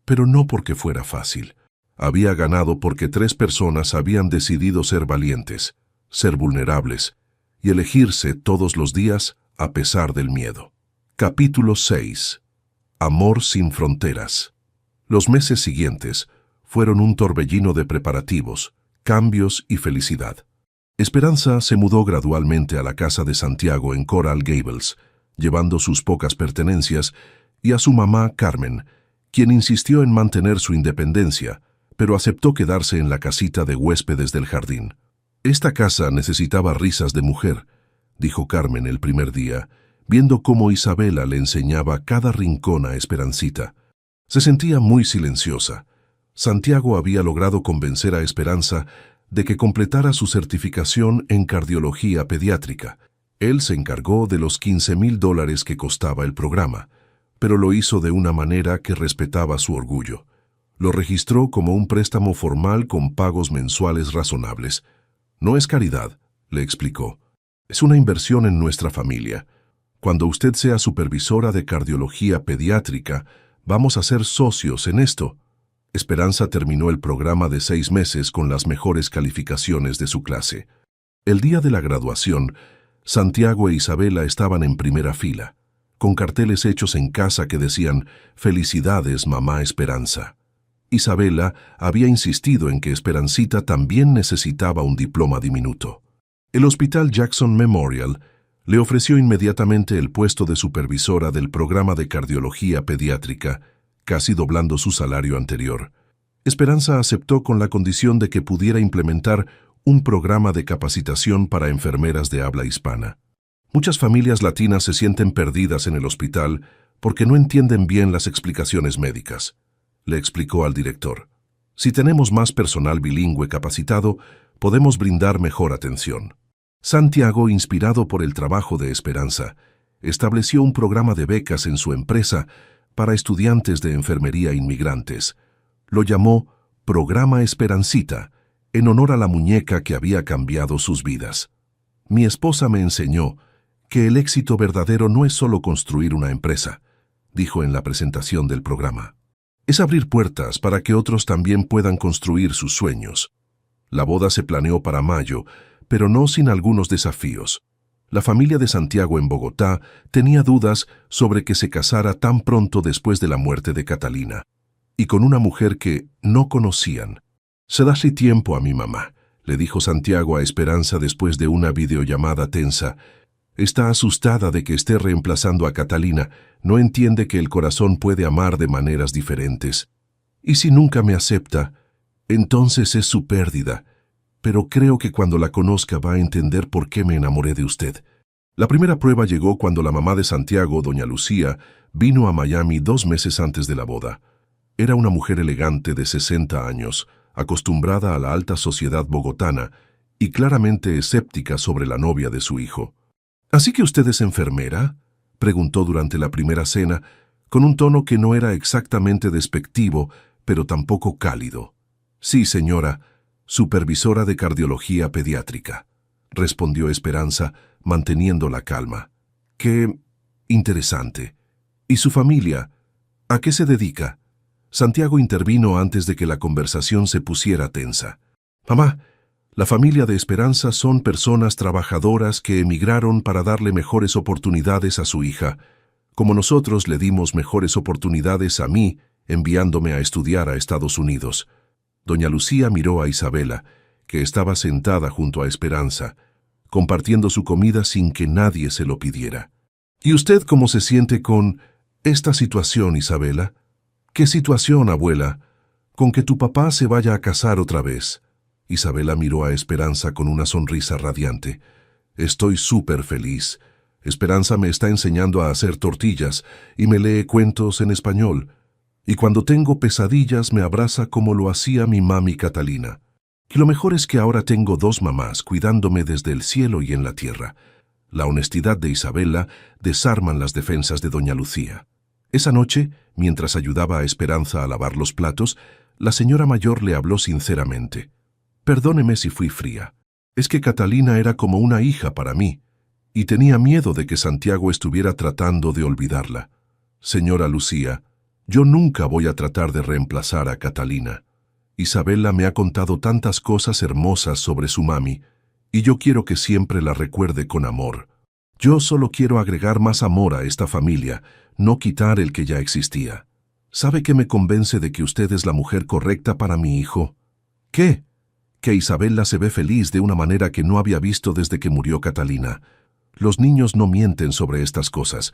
pero no porque fuera fácil. Había ganado porque 3 personas habían decidido ser valientes, ser vulnerables y elegirse todos los días a pesar del miedo. Capítulo 6. Amor sin fronteras. Los meses siguientes fueron un torbellino de preparativos, cambios y felicidad. Esperanza se mudó gradualmente a la casa de Santiago en Coral Gables, llevando sus pocas pertenencias, y a su mamá Carmen, quien insistió en mantener su independencia, pero aceptó quedarse en la casita de huéspedes del jardín. Esta casa necesitaba risas de mujer, dijo Carmen el primer día, viendo cómo Isabela le enseñaba cada rincón a Esperancita. Se sentía muy silenciosa. Santiago había logrado convencer a Esperanza de que completara su certificación en cardiología pediátrica. Él se encargó de los $15,000 que costaba el programa, pero lo hizo de una manera que respetaba su orgullo. Lo registró como un préstamo formal con pagos mensuales razonables. No es caridad, le explicó. Es una inversión en nuestra familia. Cuando usted sea supervisora de cardiología pediátrica, vamos a ser socios en esto. Esperanza terminó el programa de 6 meses con las mejores calificaciones de su clase. El día de la graduación, Santiago e Isabela estaban en primera fila, con carteles hechos en casa que decían «Felicidades, mamá Esperanza». Isabela había insistido en que Esperancita también necesitaba un diploma diminuto. El Hospital Jackson Memorial le ofreció inmediatamente el puesto de supervisora del programa de cardiología pediátrica, casi doblando su salario anterior. Esperanza aceptó con la condición de que pudiera implementar un programa de capacitación para enfermeras de habla hispana. Muchas familias latinas se sienten perdidas en el hospital porque no entienden bien las explicaciones médicas, le explicó al director. Si tenemos más personal bilingüe capacitado, podemos brindar mejor atención. Santiago, inspirado por el trabajo de Esperanza, estableció un programa de becas en su empresa para estudiantes de enfermería inmigrantes. Lo llamó Programa Esperancita, en honor a la muñeca que había cambiado sus vidas. Mi esposa me enseñó que el éxito verdadero no es solo construir una empresa, dijo en la presentación del programa. Es abrir puertas para que otros también puedan construir sus sueños. La boda se planeó para mayo, pero no sin algunos desafíos. La familia de Santiago en Bogotá tenía dudas sobre que se casara tan pronto después de la muerte de Catalina, y con una mujer que no conocían. «Cedasle tiempo a mi mamá», le dijo Santiago a Esperanza después de una videollamada tensa. «Está asustada de que esté reemplazando a Catalina, no entiende que el corazón puede amar de maneras diferentes. Y si nunca me acepta, entonces es su pérdida. Pero creo que cuando la conozca va a entender por qué me enamoré de usted». La primera prueba llegó cuando la mamá de Santiago, doña Lucía, vino a Miami 2 meses antes de la boda. Era una mujer elegante de 60 años, acostumbrada a la alta sociedad bogotana y claramente escéptica sobre la novia de su hijo. «¿Así que usted es enfermera?», preguntó durante la primera cena, con un tono que no era exactamente despectivo, pero tampoco cálido. «Sí, señora, supervisora de cardiología pediátrica», respondió Esperanza, manteniendo la calma. «Qué interesante. ¿Y su familia? ¿A qué se dedica?». Santiago intervino antes de que la conversación se pusiera tensa. «Mamá, la familia de Esperanza son personas trabajadoras que emigraron para darle mejores oportunidades a su hija, como nosotros le dimos mejores oportunidades a mí, enviándome a estudiar a Estados Unidos». Doña Lucía miró a Isabela, que estaba sentada junto a Esperanza, compartiendo su comida sin que nadie se lo pidiera. «¿Y usted cómo se siente con esta situación, Isabela?». «¿Qué situación, abuela? Con que tu papá se vaya a casar otra vez». Isabela miró a Esperanza con una sonrisa radiante. «Estoy súper feliz. Esperanza me está enseñando a hacer tortillas y me lee cuentos en español. Y cuando tengo pesadillas me abraza como lo hacía mi mami Catalina. Y lo mejor es que ahora tengo 2 mamás cuidándome desde el cielo y en la tierra». La honestidad de Isabela desarman las defensas de doña Lucía. Esa noche, mientras ayudaba a Esperanza a lavar los platos, la señora mayor le habló sinceramente. «Perdóneme si fui fría. Es que Catalina era como una hija para mí, y tenía miedo de que Santiago estuviera tratando de olvidarla. Señora Lucía, yo nunca voy a tratar de reemplazar a Catalina. Isabela me ha contado tantas cosas hermosas sobre su mami, y yo quiero que siempre la recuerde con amor. Yo solo quiero agregar más amor a esta familia, no quitar el que ya existía. ¿Sabe qué me convence de que usted es la mujer correcta para mi hijo? ¿Qué? Que Isabela se ve feliz de una manera que no había visto desde que murió Catalina. Los niños no mienten sobre estas cosas».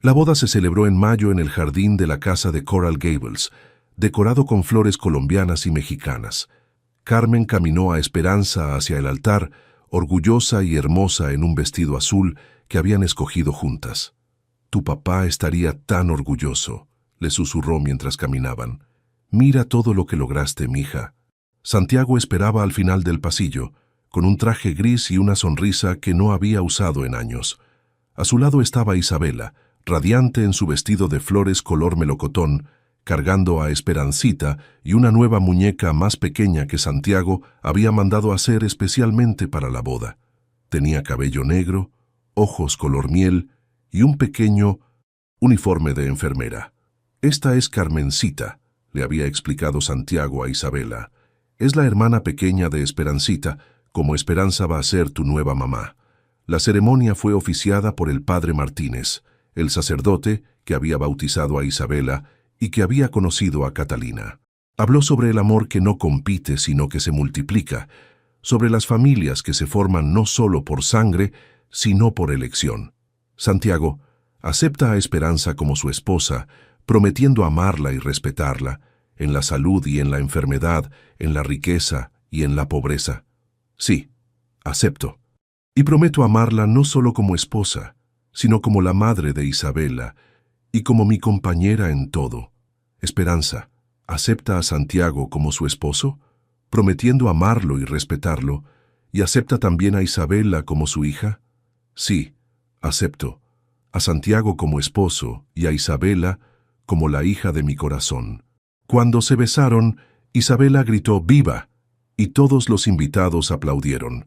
La boda se celebró en mayo en el jardín de la casa de Coral Gables, decorado con flores colombianas y mexicanas. Carmen caminó a Esperanza hacia el altar, orgullosa y hermosa en un vestido azul que habían escogido juntas. «Tu papá estaría tan orgulloso», le susurró mientras caminaban. «Mira todo lo que lograste, mija». Santiago esperaba al final del pasillo, con un traje gris y una sonrisa que no había usado en años. A su lado estaba Isabela, radiante en su vestido de flores color melocotón, cargando a Esperancita y una nueva muñeca más pequeña que Santiago había mandado hacer especialmente para la boda. Tenía cabello negro, ojos color miel y un pequeño uniforme de enfermera. Esta es Carmencita, le había explicado Santiago a Isabela. Es la hermana pequeña de Esperancita, como Esperanza va a ser tu nueva mamá. La ceremonia fue oficiada por el padre Martínez, el sacerdote que había bautizado a Isabela y que había conocido a Catalina. Habló sobre el amor que no compite sino que se multiplica, sobre las familias que se forman no solo por sangre, sino por elección. Santiago acepta a Esperanza como su esposa, prometiendo amarla y respetarla, en la salud y en la enfermedad, en la riqueza y en la pobreza. Sí, acepto. Y prometo amarla no solo como esposa, sino como la madre de Isabela y como mi compañera en todo. Esperanza, ¿acepta a Santiago como su esposo, prometiendo amarlo y respetarlo, y acepta también a Isabela como su hija? Sí, acepto. A Santiago como esposo y a Isabela como la hija de mi corazón. Cuando se besaron, Isabela gritó ¡viva! Y todos los invitados aplaudieron.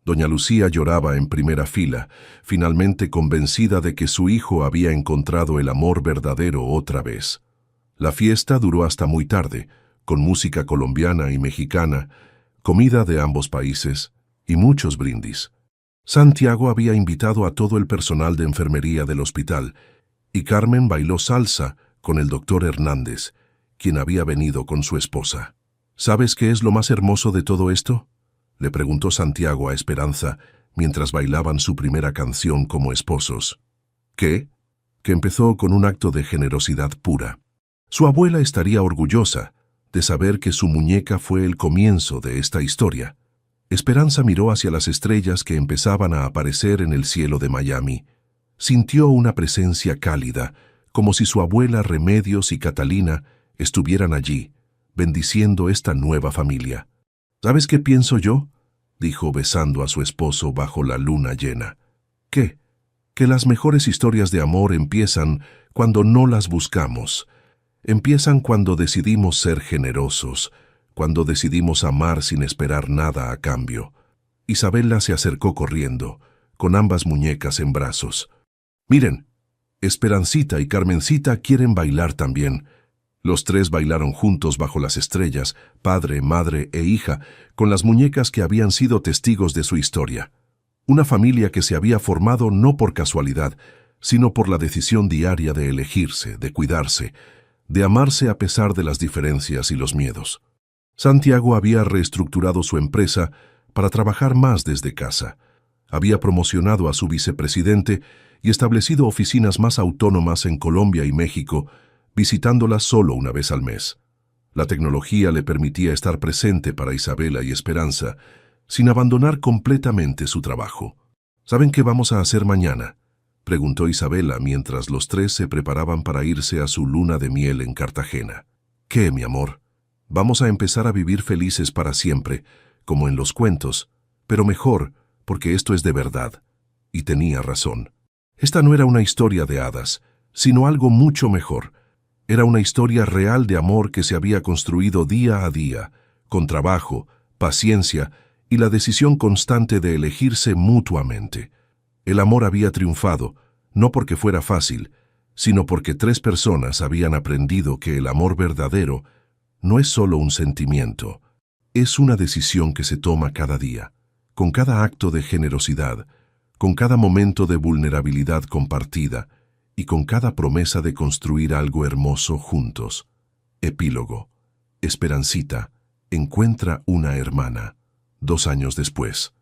Doña Lucía lloraba en primera fila, finalmente convencida de que su hijo había encontrado el amor verdadero otra vez. La fiesta duró hasta muy tarde, con música colombiana y mexicana, comida de ambos países y muchos brindis. Santiago había invitado a todo el personal de enfermería del hospital, y Carmen bailó salsa con el doctor Hernández, quien había venido con su esposa. ¿Sabes qué es lo más hermoso de todo esto?, le preguntó Santiago a Esperanza mientras bailaban su primera canción como esposos. ¿Qué? Que empezó con un acto de generosidad pura. Su abuela estaría orgullosa de saber que su muñeca fue el comienzo de esta historia. Esperanza miró hacia las estrellas que empezaban a aparecer en el cielo de Miami. Sintió una presencia cálida, como si su abuela Remedios y Catalina estuvieran allí, bendiciendo esta nueva familia. ¿Sabes qué pienso yo?, dijo besando a su esposo bajo la luna llena. ¿Qué? Que las mejores historias de amor empiezan cuando no las buscamos. Empiezan cuando decidimos ser generosos, cuando decidimos amar sin esperar nada a cambio. Isabela se acercó corriendo, con ambas muñecas en brazos. Miren, Esperancita y Carmencita quieren bailar también. Los tres bailaron juntos bajo las estrellas, padre, madre e hija, con las muñecas que habían sido testigos de su historia. Una familia que se había formado no por casualidad, sino por la decisión diaria de elegirse, de cuidarse, de amarse a pesar de las diferencias y los miedos. Santiago había reestructurado su empresa para trabajar más desde casa. Había promocionado a su vicepresidente y establecido oficinas más autónomas en Colombia y México, visitándolas solo una vez al mes. La tecnología le permitía estar presente para Isabela y Esperanza, sin abandonar completamente su trabajo. ¿Saben qué vamos a hacer mañana?, preguntó Isabela mientras los tres se preparaban para irse a su luna de miel en Cartagena. ¿Qué, mi amor? Vamos a empezar a vivir felices para siempre, como en los cuentos, pero mejor, porque esto es de verdad. Y tenía razón. Esta no era una historia de hadas, sino algo mucho mejor. Era una historia real de amor que se había construido día a día, con trabajo, paciencia y la decisión constante de elegirse mutuamente. El amor había triunfado, no porque fuera fácil, sino porque tres personas habían aprendido que el amor verdadero no es solo un sentimiento, es una decisión que se toma cada día, con cada acto de generosidad, con cada momento de vulnerabilidad compartida, y con cada promesa de construir algo hermoso juntos. Epílogo. Esperancita encuentra una hermana. 2 años después.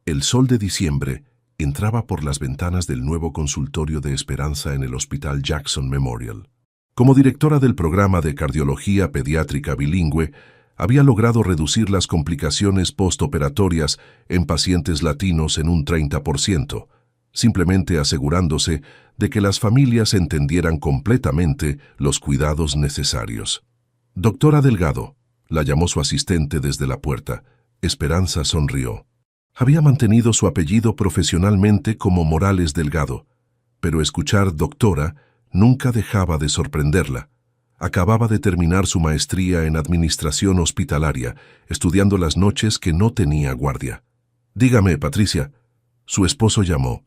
El sol de diciembre entraba por las ventanas del nuevo consultorio de Esperanza en el Hospital Jackson Memorial. Como directora del programa de cardiología pediátrica bilingüe, había logrado reducir las complicaciones postoperatorias en pacientes latinos en un 30%, simplemente asegurándose de que las familias entendieran completamente los cuidados necesarios. Doctora Delgado, la llamó su asistente desde la puerta. Esperanza sonrió. Había mantenido su apellido profesionalmente como Morales Delgado, pero escuchar doctora nunca dejaba de sorprenderla. Acababa de terminar su maestría en administración hospitalaria, estudiando las noches que no tenía guardia. Dígame, Patricia, Su esposo llamó.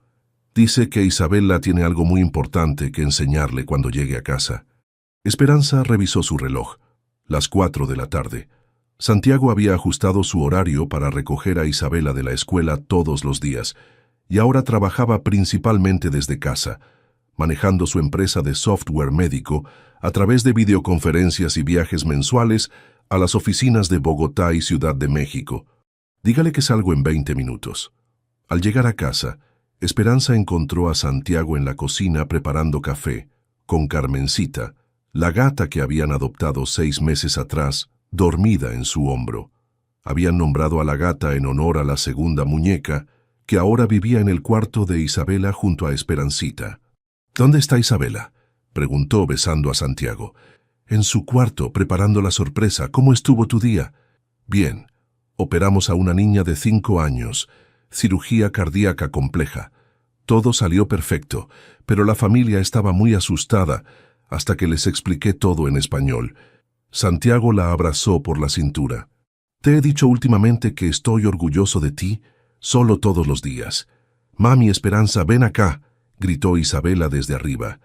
Dice que Isabela tiene algo muy importante que enseñarle cuando llegue a casa. Esperanza revisó su reloj. Las 4 de la tarde. Santiago había ajustado su horario para recoger a Isabela de la escuela todos los días, y ahora trabajaba principalmente desde casa, manejando su empresa de software médico a través de videoconferencias y viajes mensuales a las oficinas de Bogotá y Ciudad de México. Dígale que salgo en 20 minutos. Al llegar a casa, Esperanza encontró a Santiago en la cocina preparando café, con Carmencita, la gata que habían adoptado 6 meses atrás, dormida en su hombro. Habían nombrado a la gata en honor a la segunda muñeca, que ahora vivía en el cuarto de Isabela junto a Esperancita. ¿Dónde está Isabela?, preguntó besando a Santiago. En su cuarto, preparando la sorpresa. ¿Cómo estuvo tu día? Bien. Operamos a una niña de 5 años. Cirugía cardíaca compleja. Todo salió perfecto, pero la familia estaba muy asustada hasta que les expliqué todo en español. Santiago la abrazó por la cintura. Te he dicho últimamente que estoy orgulloso de ti, solo todos los días. Mami, Esperanza, ven acá, gritó Isabela desde arriba.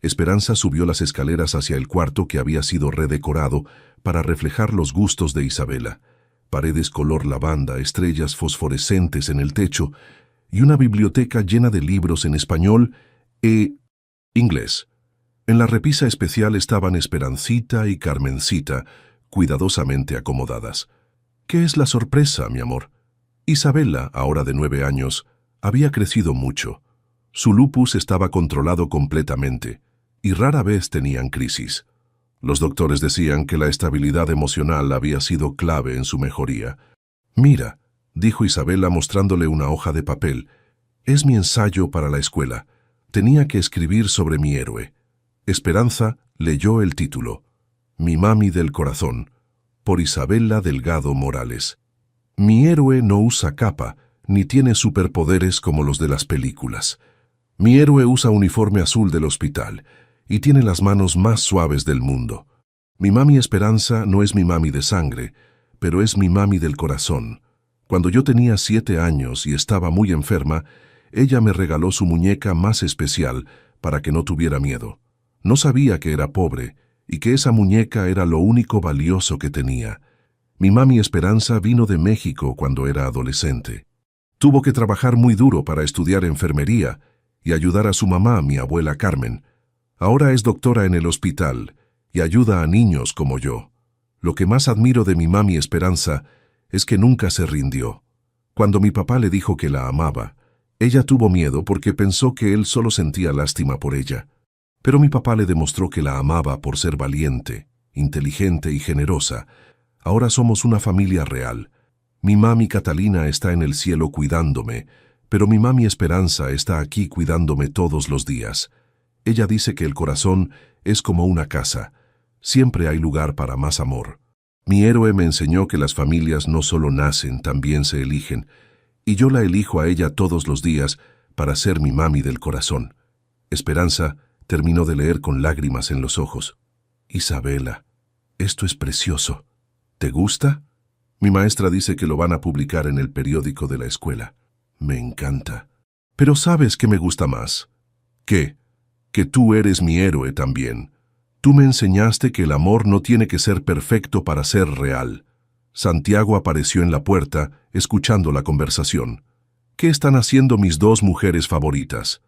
Esperanza subió las escaleras hacia el cuarto que había sido redecorado para reflejar los gustos de Isabela. Paredes color lavanda, estrellas fosforescentes en el techo y una biblioteca llena de libros en español e inglés. En la repisa especial estaban Esperancita y Carmencita, cuidadosamente acomodadas. ¿Qué es la sorpresa, mi amor? Isabela, ahora de 9 años, había crecido mucho. Su lupus estaba controlado completamente y rara vez tenían crisis. Los doctores decían que la estabilidad emocional había sido clave en su mejoría. Mira, dijo Isabela mostrándole una hoja de papel, es mi ensayo para la escuela. Tenía que escribir sobre mi héroe. Esperanza leyó el título, Mi mami del corazón, por Isabela Delgado Morales. Mi héroe no usa capa, ni tiene superpoderes como los de las películas. Mi héroe usa uniforme azul del hospital y tiene las manos más suaves del mundo. Mi mami Esperanza no es mi mami de sangre, pero es mi mami del corazón. Cuando yo tenía 7 años y estaba muy enferma, ella me regaló su muñeca más especial para que no tuviera miedo. No sabía que era pobre y que esa muñeca era lo único valioso que tenía. Mi mami Esperanza vino de México cuando era adolescente. Tuvo que trabajar muy duro para estudiar enfermería y ayudar a su mamá, mi abuela Carmen. Ahora es doctora en el hospital y ayuda a niños como yo. Lo que más admiro de mi mami Esperanza es que nunca se rindió. Cuando mi papá le dijo que la amaba, ella tuvo miedo porque pensó que él solo sentía lástima por ella. Pero mi papá le demostró que la amaba por ser valiente, inteligente y generosa. Ahora somos una familia real. Mi mami Catalina está en el cielo cuidándome, pero mi mami Esperanza está aquí cuidándome todos los días. Ella dice que el corazón es como una casa. Siempre hay lugar para más amor. Mi héroe me enseñó que las familias no solo nacen, también se eligen, y yo la elijo a ella todos los días para ser mi mami del corazón. Esperanza terminó de leer con lágrimas en los ojos. Isabela, esto es precioso. ¿Te gusta? Mi maestra dice que lo van a publicar en el periódico de la escuela. Me encanta. Pero ¿sabes qué me gusta más? ¿Qué? Que tú eres mi héroe también. Tú me enseñaste que el amor no tiene que ser perfecto para ser real. Santiago apareció en la puerta, escuchando la conversación. ¿Qué están haciendo mis 2 mujeres favoritas?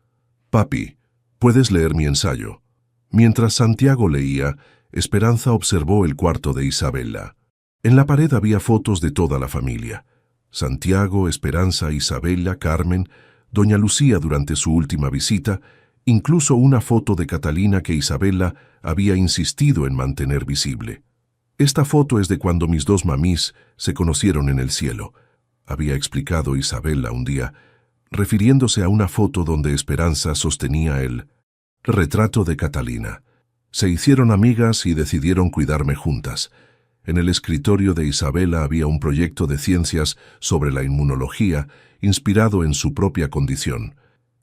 Papi, puedes leer mi ensayo. Mientras Santiago leía, Esperanza observó el cuarto de Isabela. En la pared había fotos de toda la familia. Santiago, Esperanza, Isabela, Carmen, doña Lucía durante su última visita, incluso una foto de Catalina que Isabela había insistido en mantener visible. Esta foto es de cuando mis 2 mamís se conocieron en el cielo, había explicado Isabela un día, refiriéndose a una foto donde Esperanza sostenía el retrato de Catalina. Se hicieron amigas y decidieron cuidarme juntas. En el escritorio de Isabela había un proyecto de ciencias sobre la inmunología inspirado en su propia condición.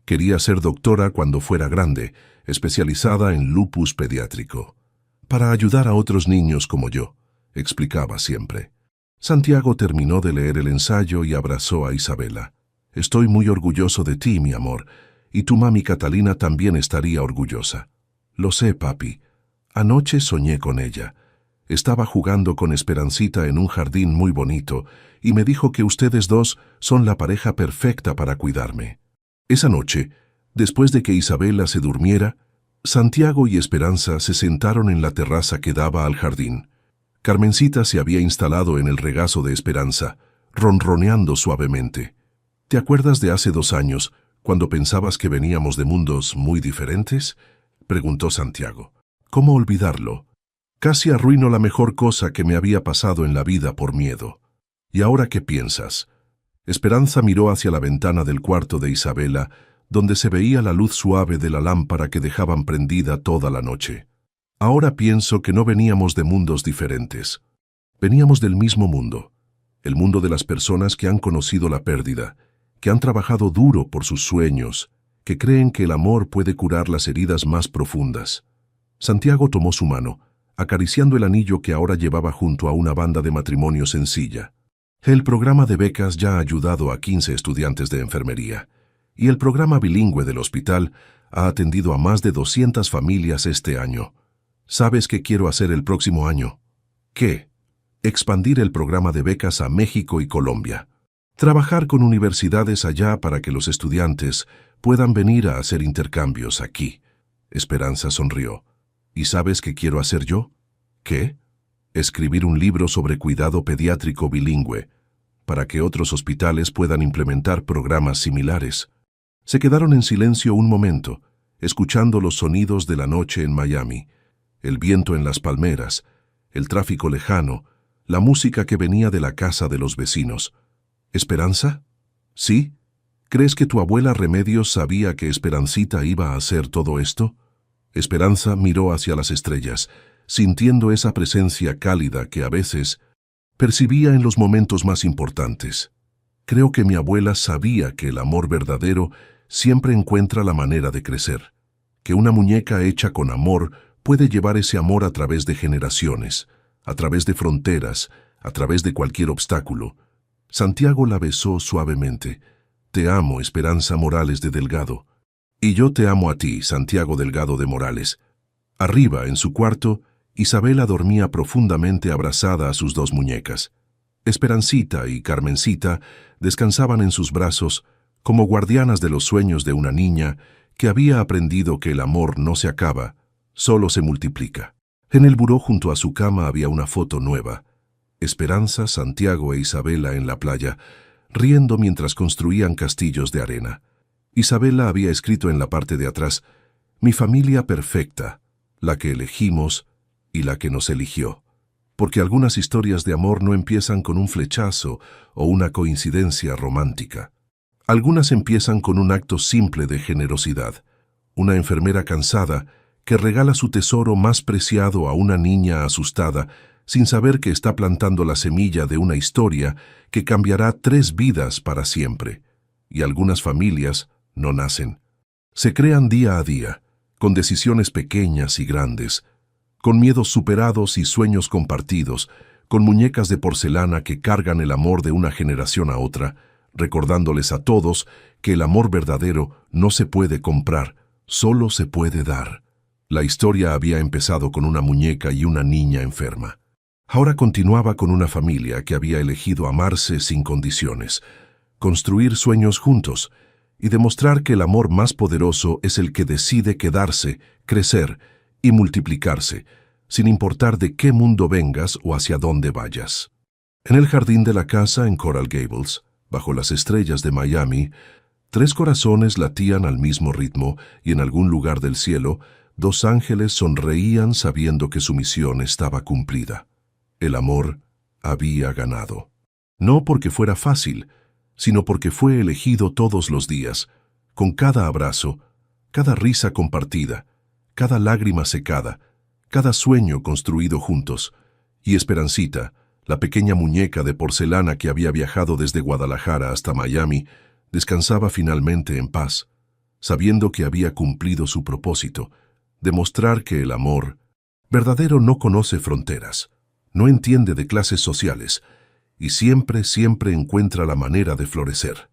Quería ser doctora cuando fuera grande, especializada en lupus pediátrico. Para ayudar a otros niños como yo, explicaba siempre. Santiago terminó de leer el ensayo y abrazó a Isabela. Estoy muy orgulloso de ti, mi amor, y tu mami Catalina también estaría orgullosa. Lo sé, papi. Anoche soñé con ella. Estaba jugando con Esperancita en un jardín muy bonito y me dijo que ustedes dos son la pareja perfecta para cuidarme. Esa noche, después de que Isabela se durmiera, Santiago y Esperanza se sentaron en la terraza que daba al jardín. Carmencita se había instalado en el regazo de Esperanza, ronroneando suavemente. ¿Te acuerdas de hace 2 años, cuando pensabas que veníamos de mundos muy diferentes?, preguntó Santiago. ¿Cómo olvidarlo? Casi arruino la mejor cosa que me había pasado en la vida por miedo. ¿Y ahora qué piensas? Esperanza miró hacia la ventana del cuarto de Isabela, donde se veía la luz suave de la lámpara que dejaban prendida toda la noche. Ahora pienso que no veníamos de mundos diferentes. Veníamos del mismo mundo, el mundo de las personas que han conocido la pérdida, que han trabajado duro por sus sueños, que creen que el amor puede curar las heridas más profundas. Santiago tomó su mano, acariciando el anillo que ahora llevaba junto a una banda de matrimonio sencilla. El programa de becas ya ha ayudado a 15 estudiantes de enfermería, y el programa bilingüe del hospital ha atendido a más de 200 familias este año. ¿Sabes qué quiero hacer el próximo año? ¿Qué? Expandir el programa de becas a México y Colombia. Trabajar con universidades allá para que los estudiantes puedan venir a hacer intercambios aquí. Esperanza sonrió. ¿Y sabes qué quiero hacer yo? ¿Qué? Escribir un libro sobre cuidado pediátrico bilingüe, para que otros hospitales puedan implementar programas similares. Se quedaron en silencio un momento, escuchando los sonidos de la noche en Miami, el viento en las palmeras, el tráfico lejano, la música que venía de la casa de los vecinos. ¿Esperanza? ¿Sí? ¿Crees que tu abuela Remedios sabía que Esperancita iba a hacer todo esto? Esperanza miró hacia las estrellas, sintiendo esa presencia cálida que a veces percibía en los momentos más importantes. Creo que mi abuela sabía que el amor verdadero siempre encuentra la manera de crecer, que una muñeca hecha con amor puede llevar ese amor a través de generaciones, a través de fronteras, a través de cualquier obstáculo. Santiago la besó suavemente. Te amo, Esperanza Morales de Delgado. Y yo te amo a ti, Santiago Delgado de Morales. Arriba, en su cuarto, Isabela dormía profundamente abrazada a sus 2 muñecas. Esperancita y Carmencita descansaban en sus brazos como guardianas de los sueños de una niña que había aprendido que el amor no se acaba, solo se multiplica. En el buró junto a su cama había una foto nueva. Esperanza, Santiago e Isabela en la playa, riendo mientras construían castillos de arena. Isabela había escrito en la parte de atrás, «Mi familia perfecta, la que elegimos y la que nos eligió». Porque algunas historias de amor no empiezan con un flechazo o una coincidencia romántica. Algunas empiezan con un acto simple de generosidad. Una enfermera cansada que regala su tesoro más preciado a una niña asustada sin saber que está plantando la semilla de una historia que cambiará 3 vidas para siempre. Y algunas familias no nacen. Se crean día a día, con decisiones pequeñas y grandes, con miedos superados y sueños compartidos, con muñecas de porcelana que cargan el amor de una generación a otra, recordándoles a todos que el amor verdadero no se puede comprar, solo se puede dar. La historia había empezado con una muñeca y una niña enferma. Ahora continuaba con una familia que había elegido amarse sin condiciones, construir sueños juntos y demostrar que el amor más poderoso es el que decide quedarse, crecer y multiplicarse, sin importar de qué mundo vengas o hacia dónde vayas. En el jardín de la casa en Coral Gables, bajo las estrellas de Miami, 3 corazones latían al mismo ritmo y en algún lugar del cielo, 2 ángeles sonreían sabiendo que su misión estaba cumplida. El amor había ganado. No porque fuera fácil, sino porque fue elegido todos los días, con cada abrazo, cada risa compartida, cada lágrima secada, cada sueño construido juntos. Y Esperancita, la pequeña muñeca de porcelana que había viajado desde Guadalajara hasta Miami, descansaba finalmente en paz, sabiendo que había cumplido su propósito, demostrar que el amor verdadero no conoce fronteras, no entiende de clases sociales y siempre encuentra la manera de florecer.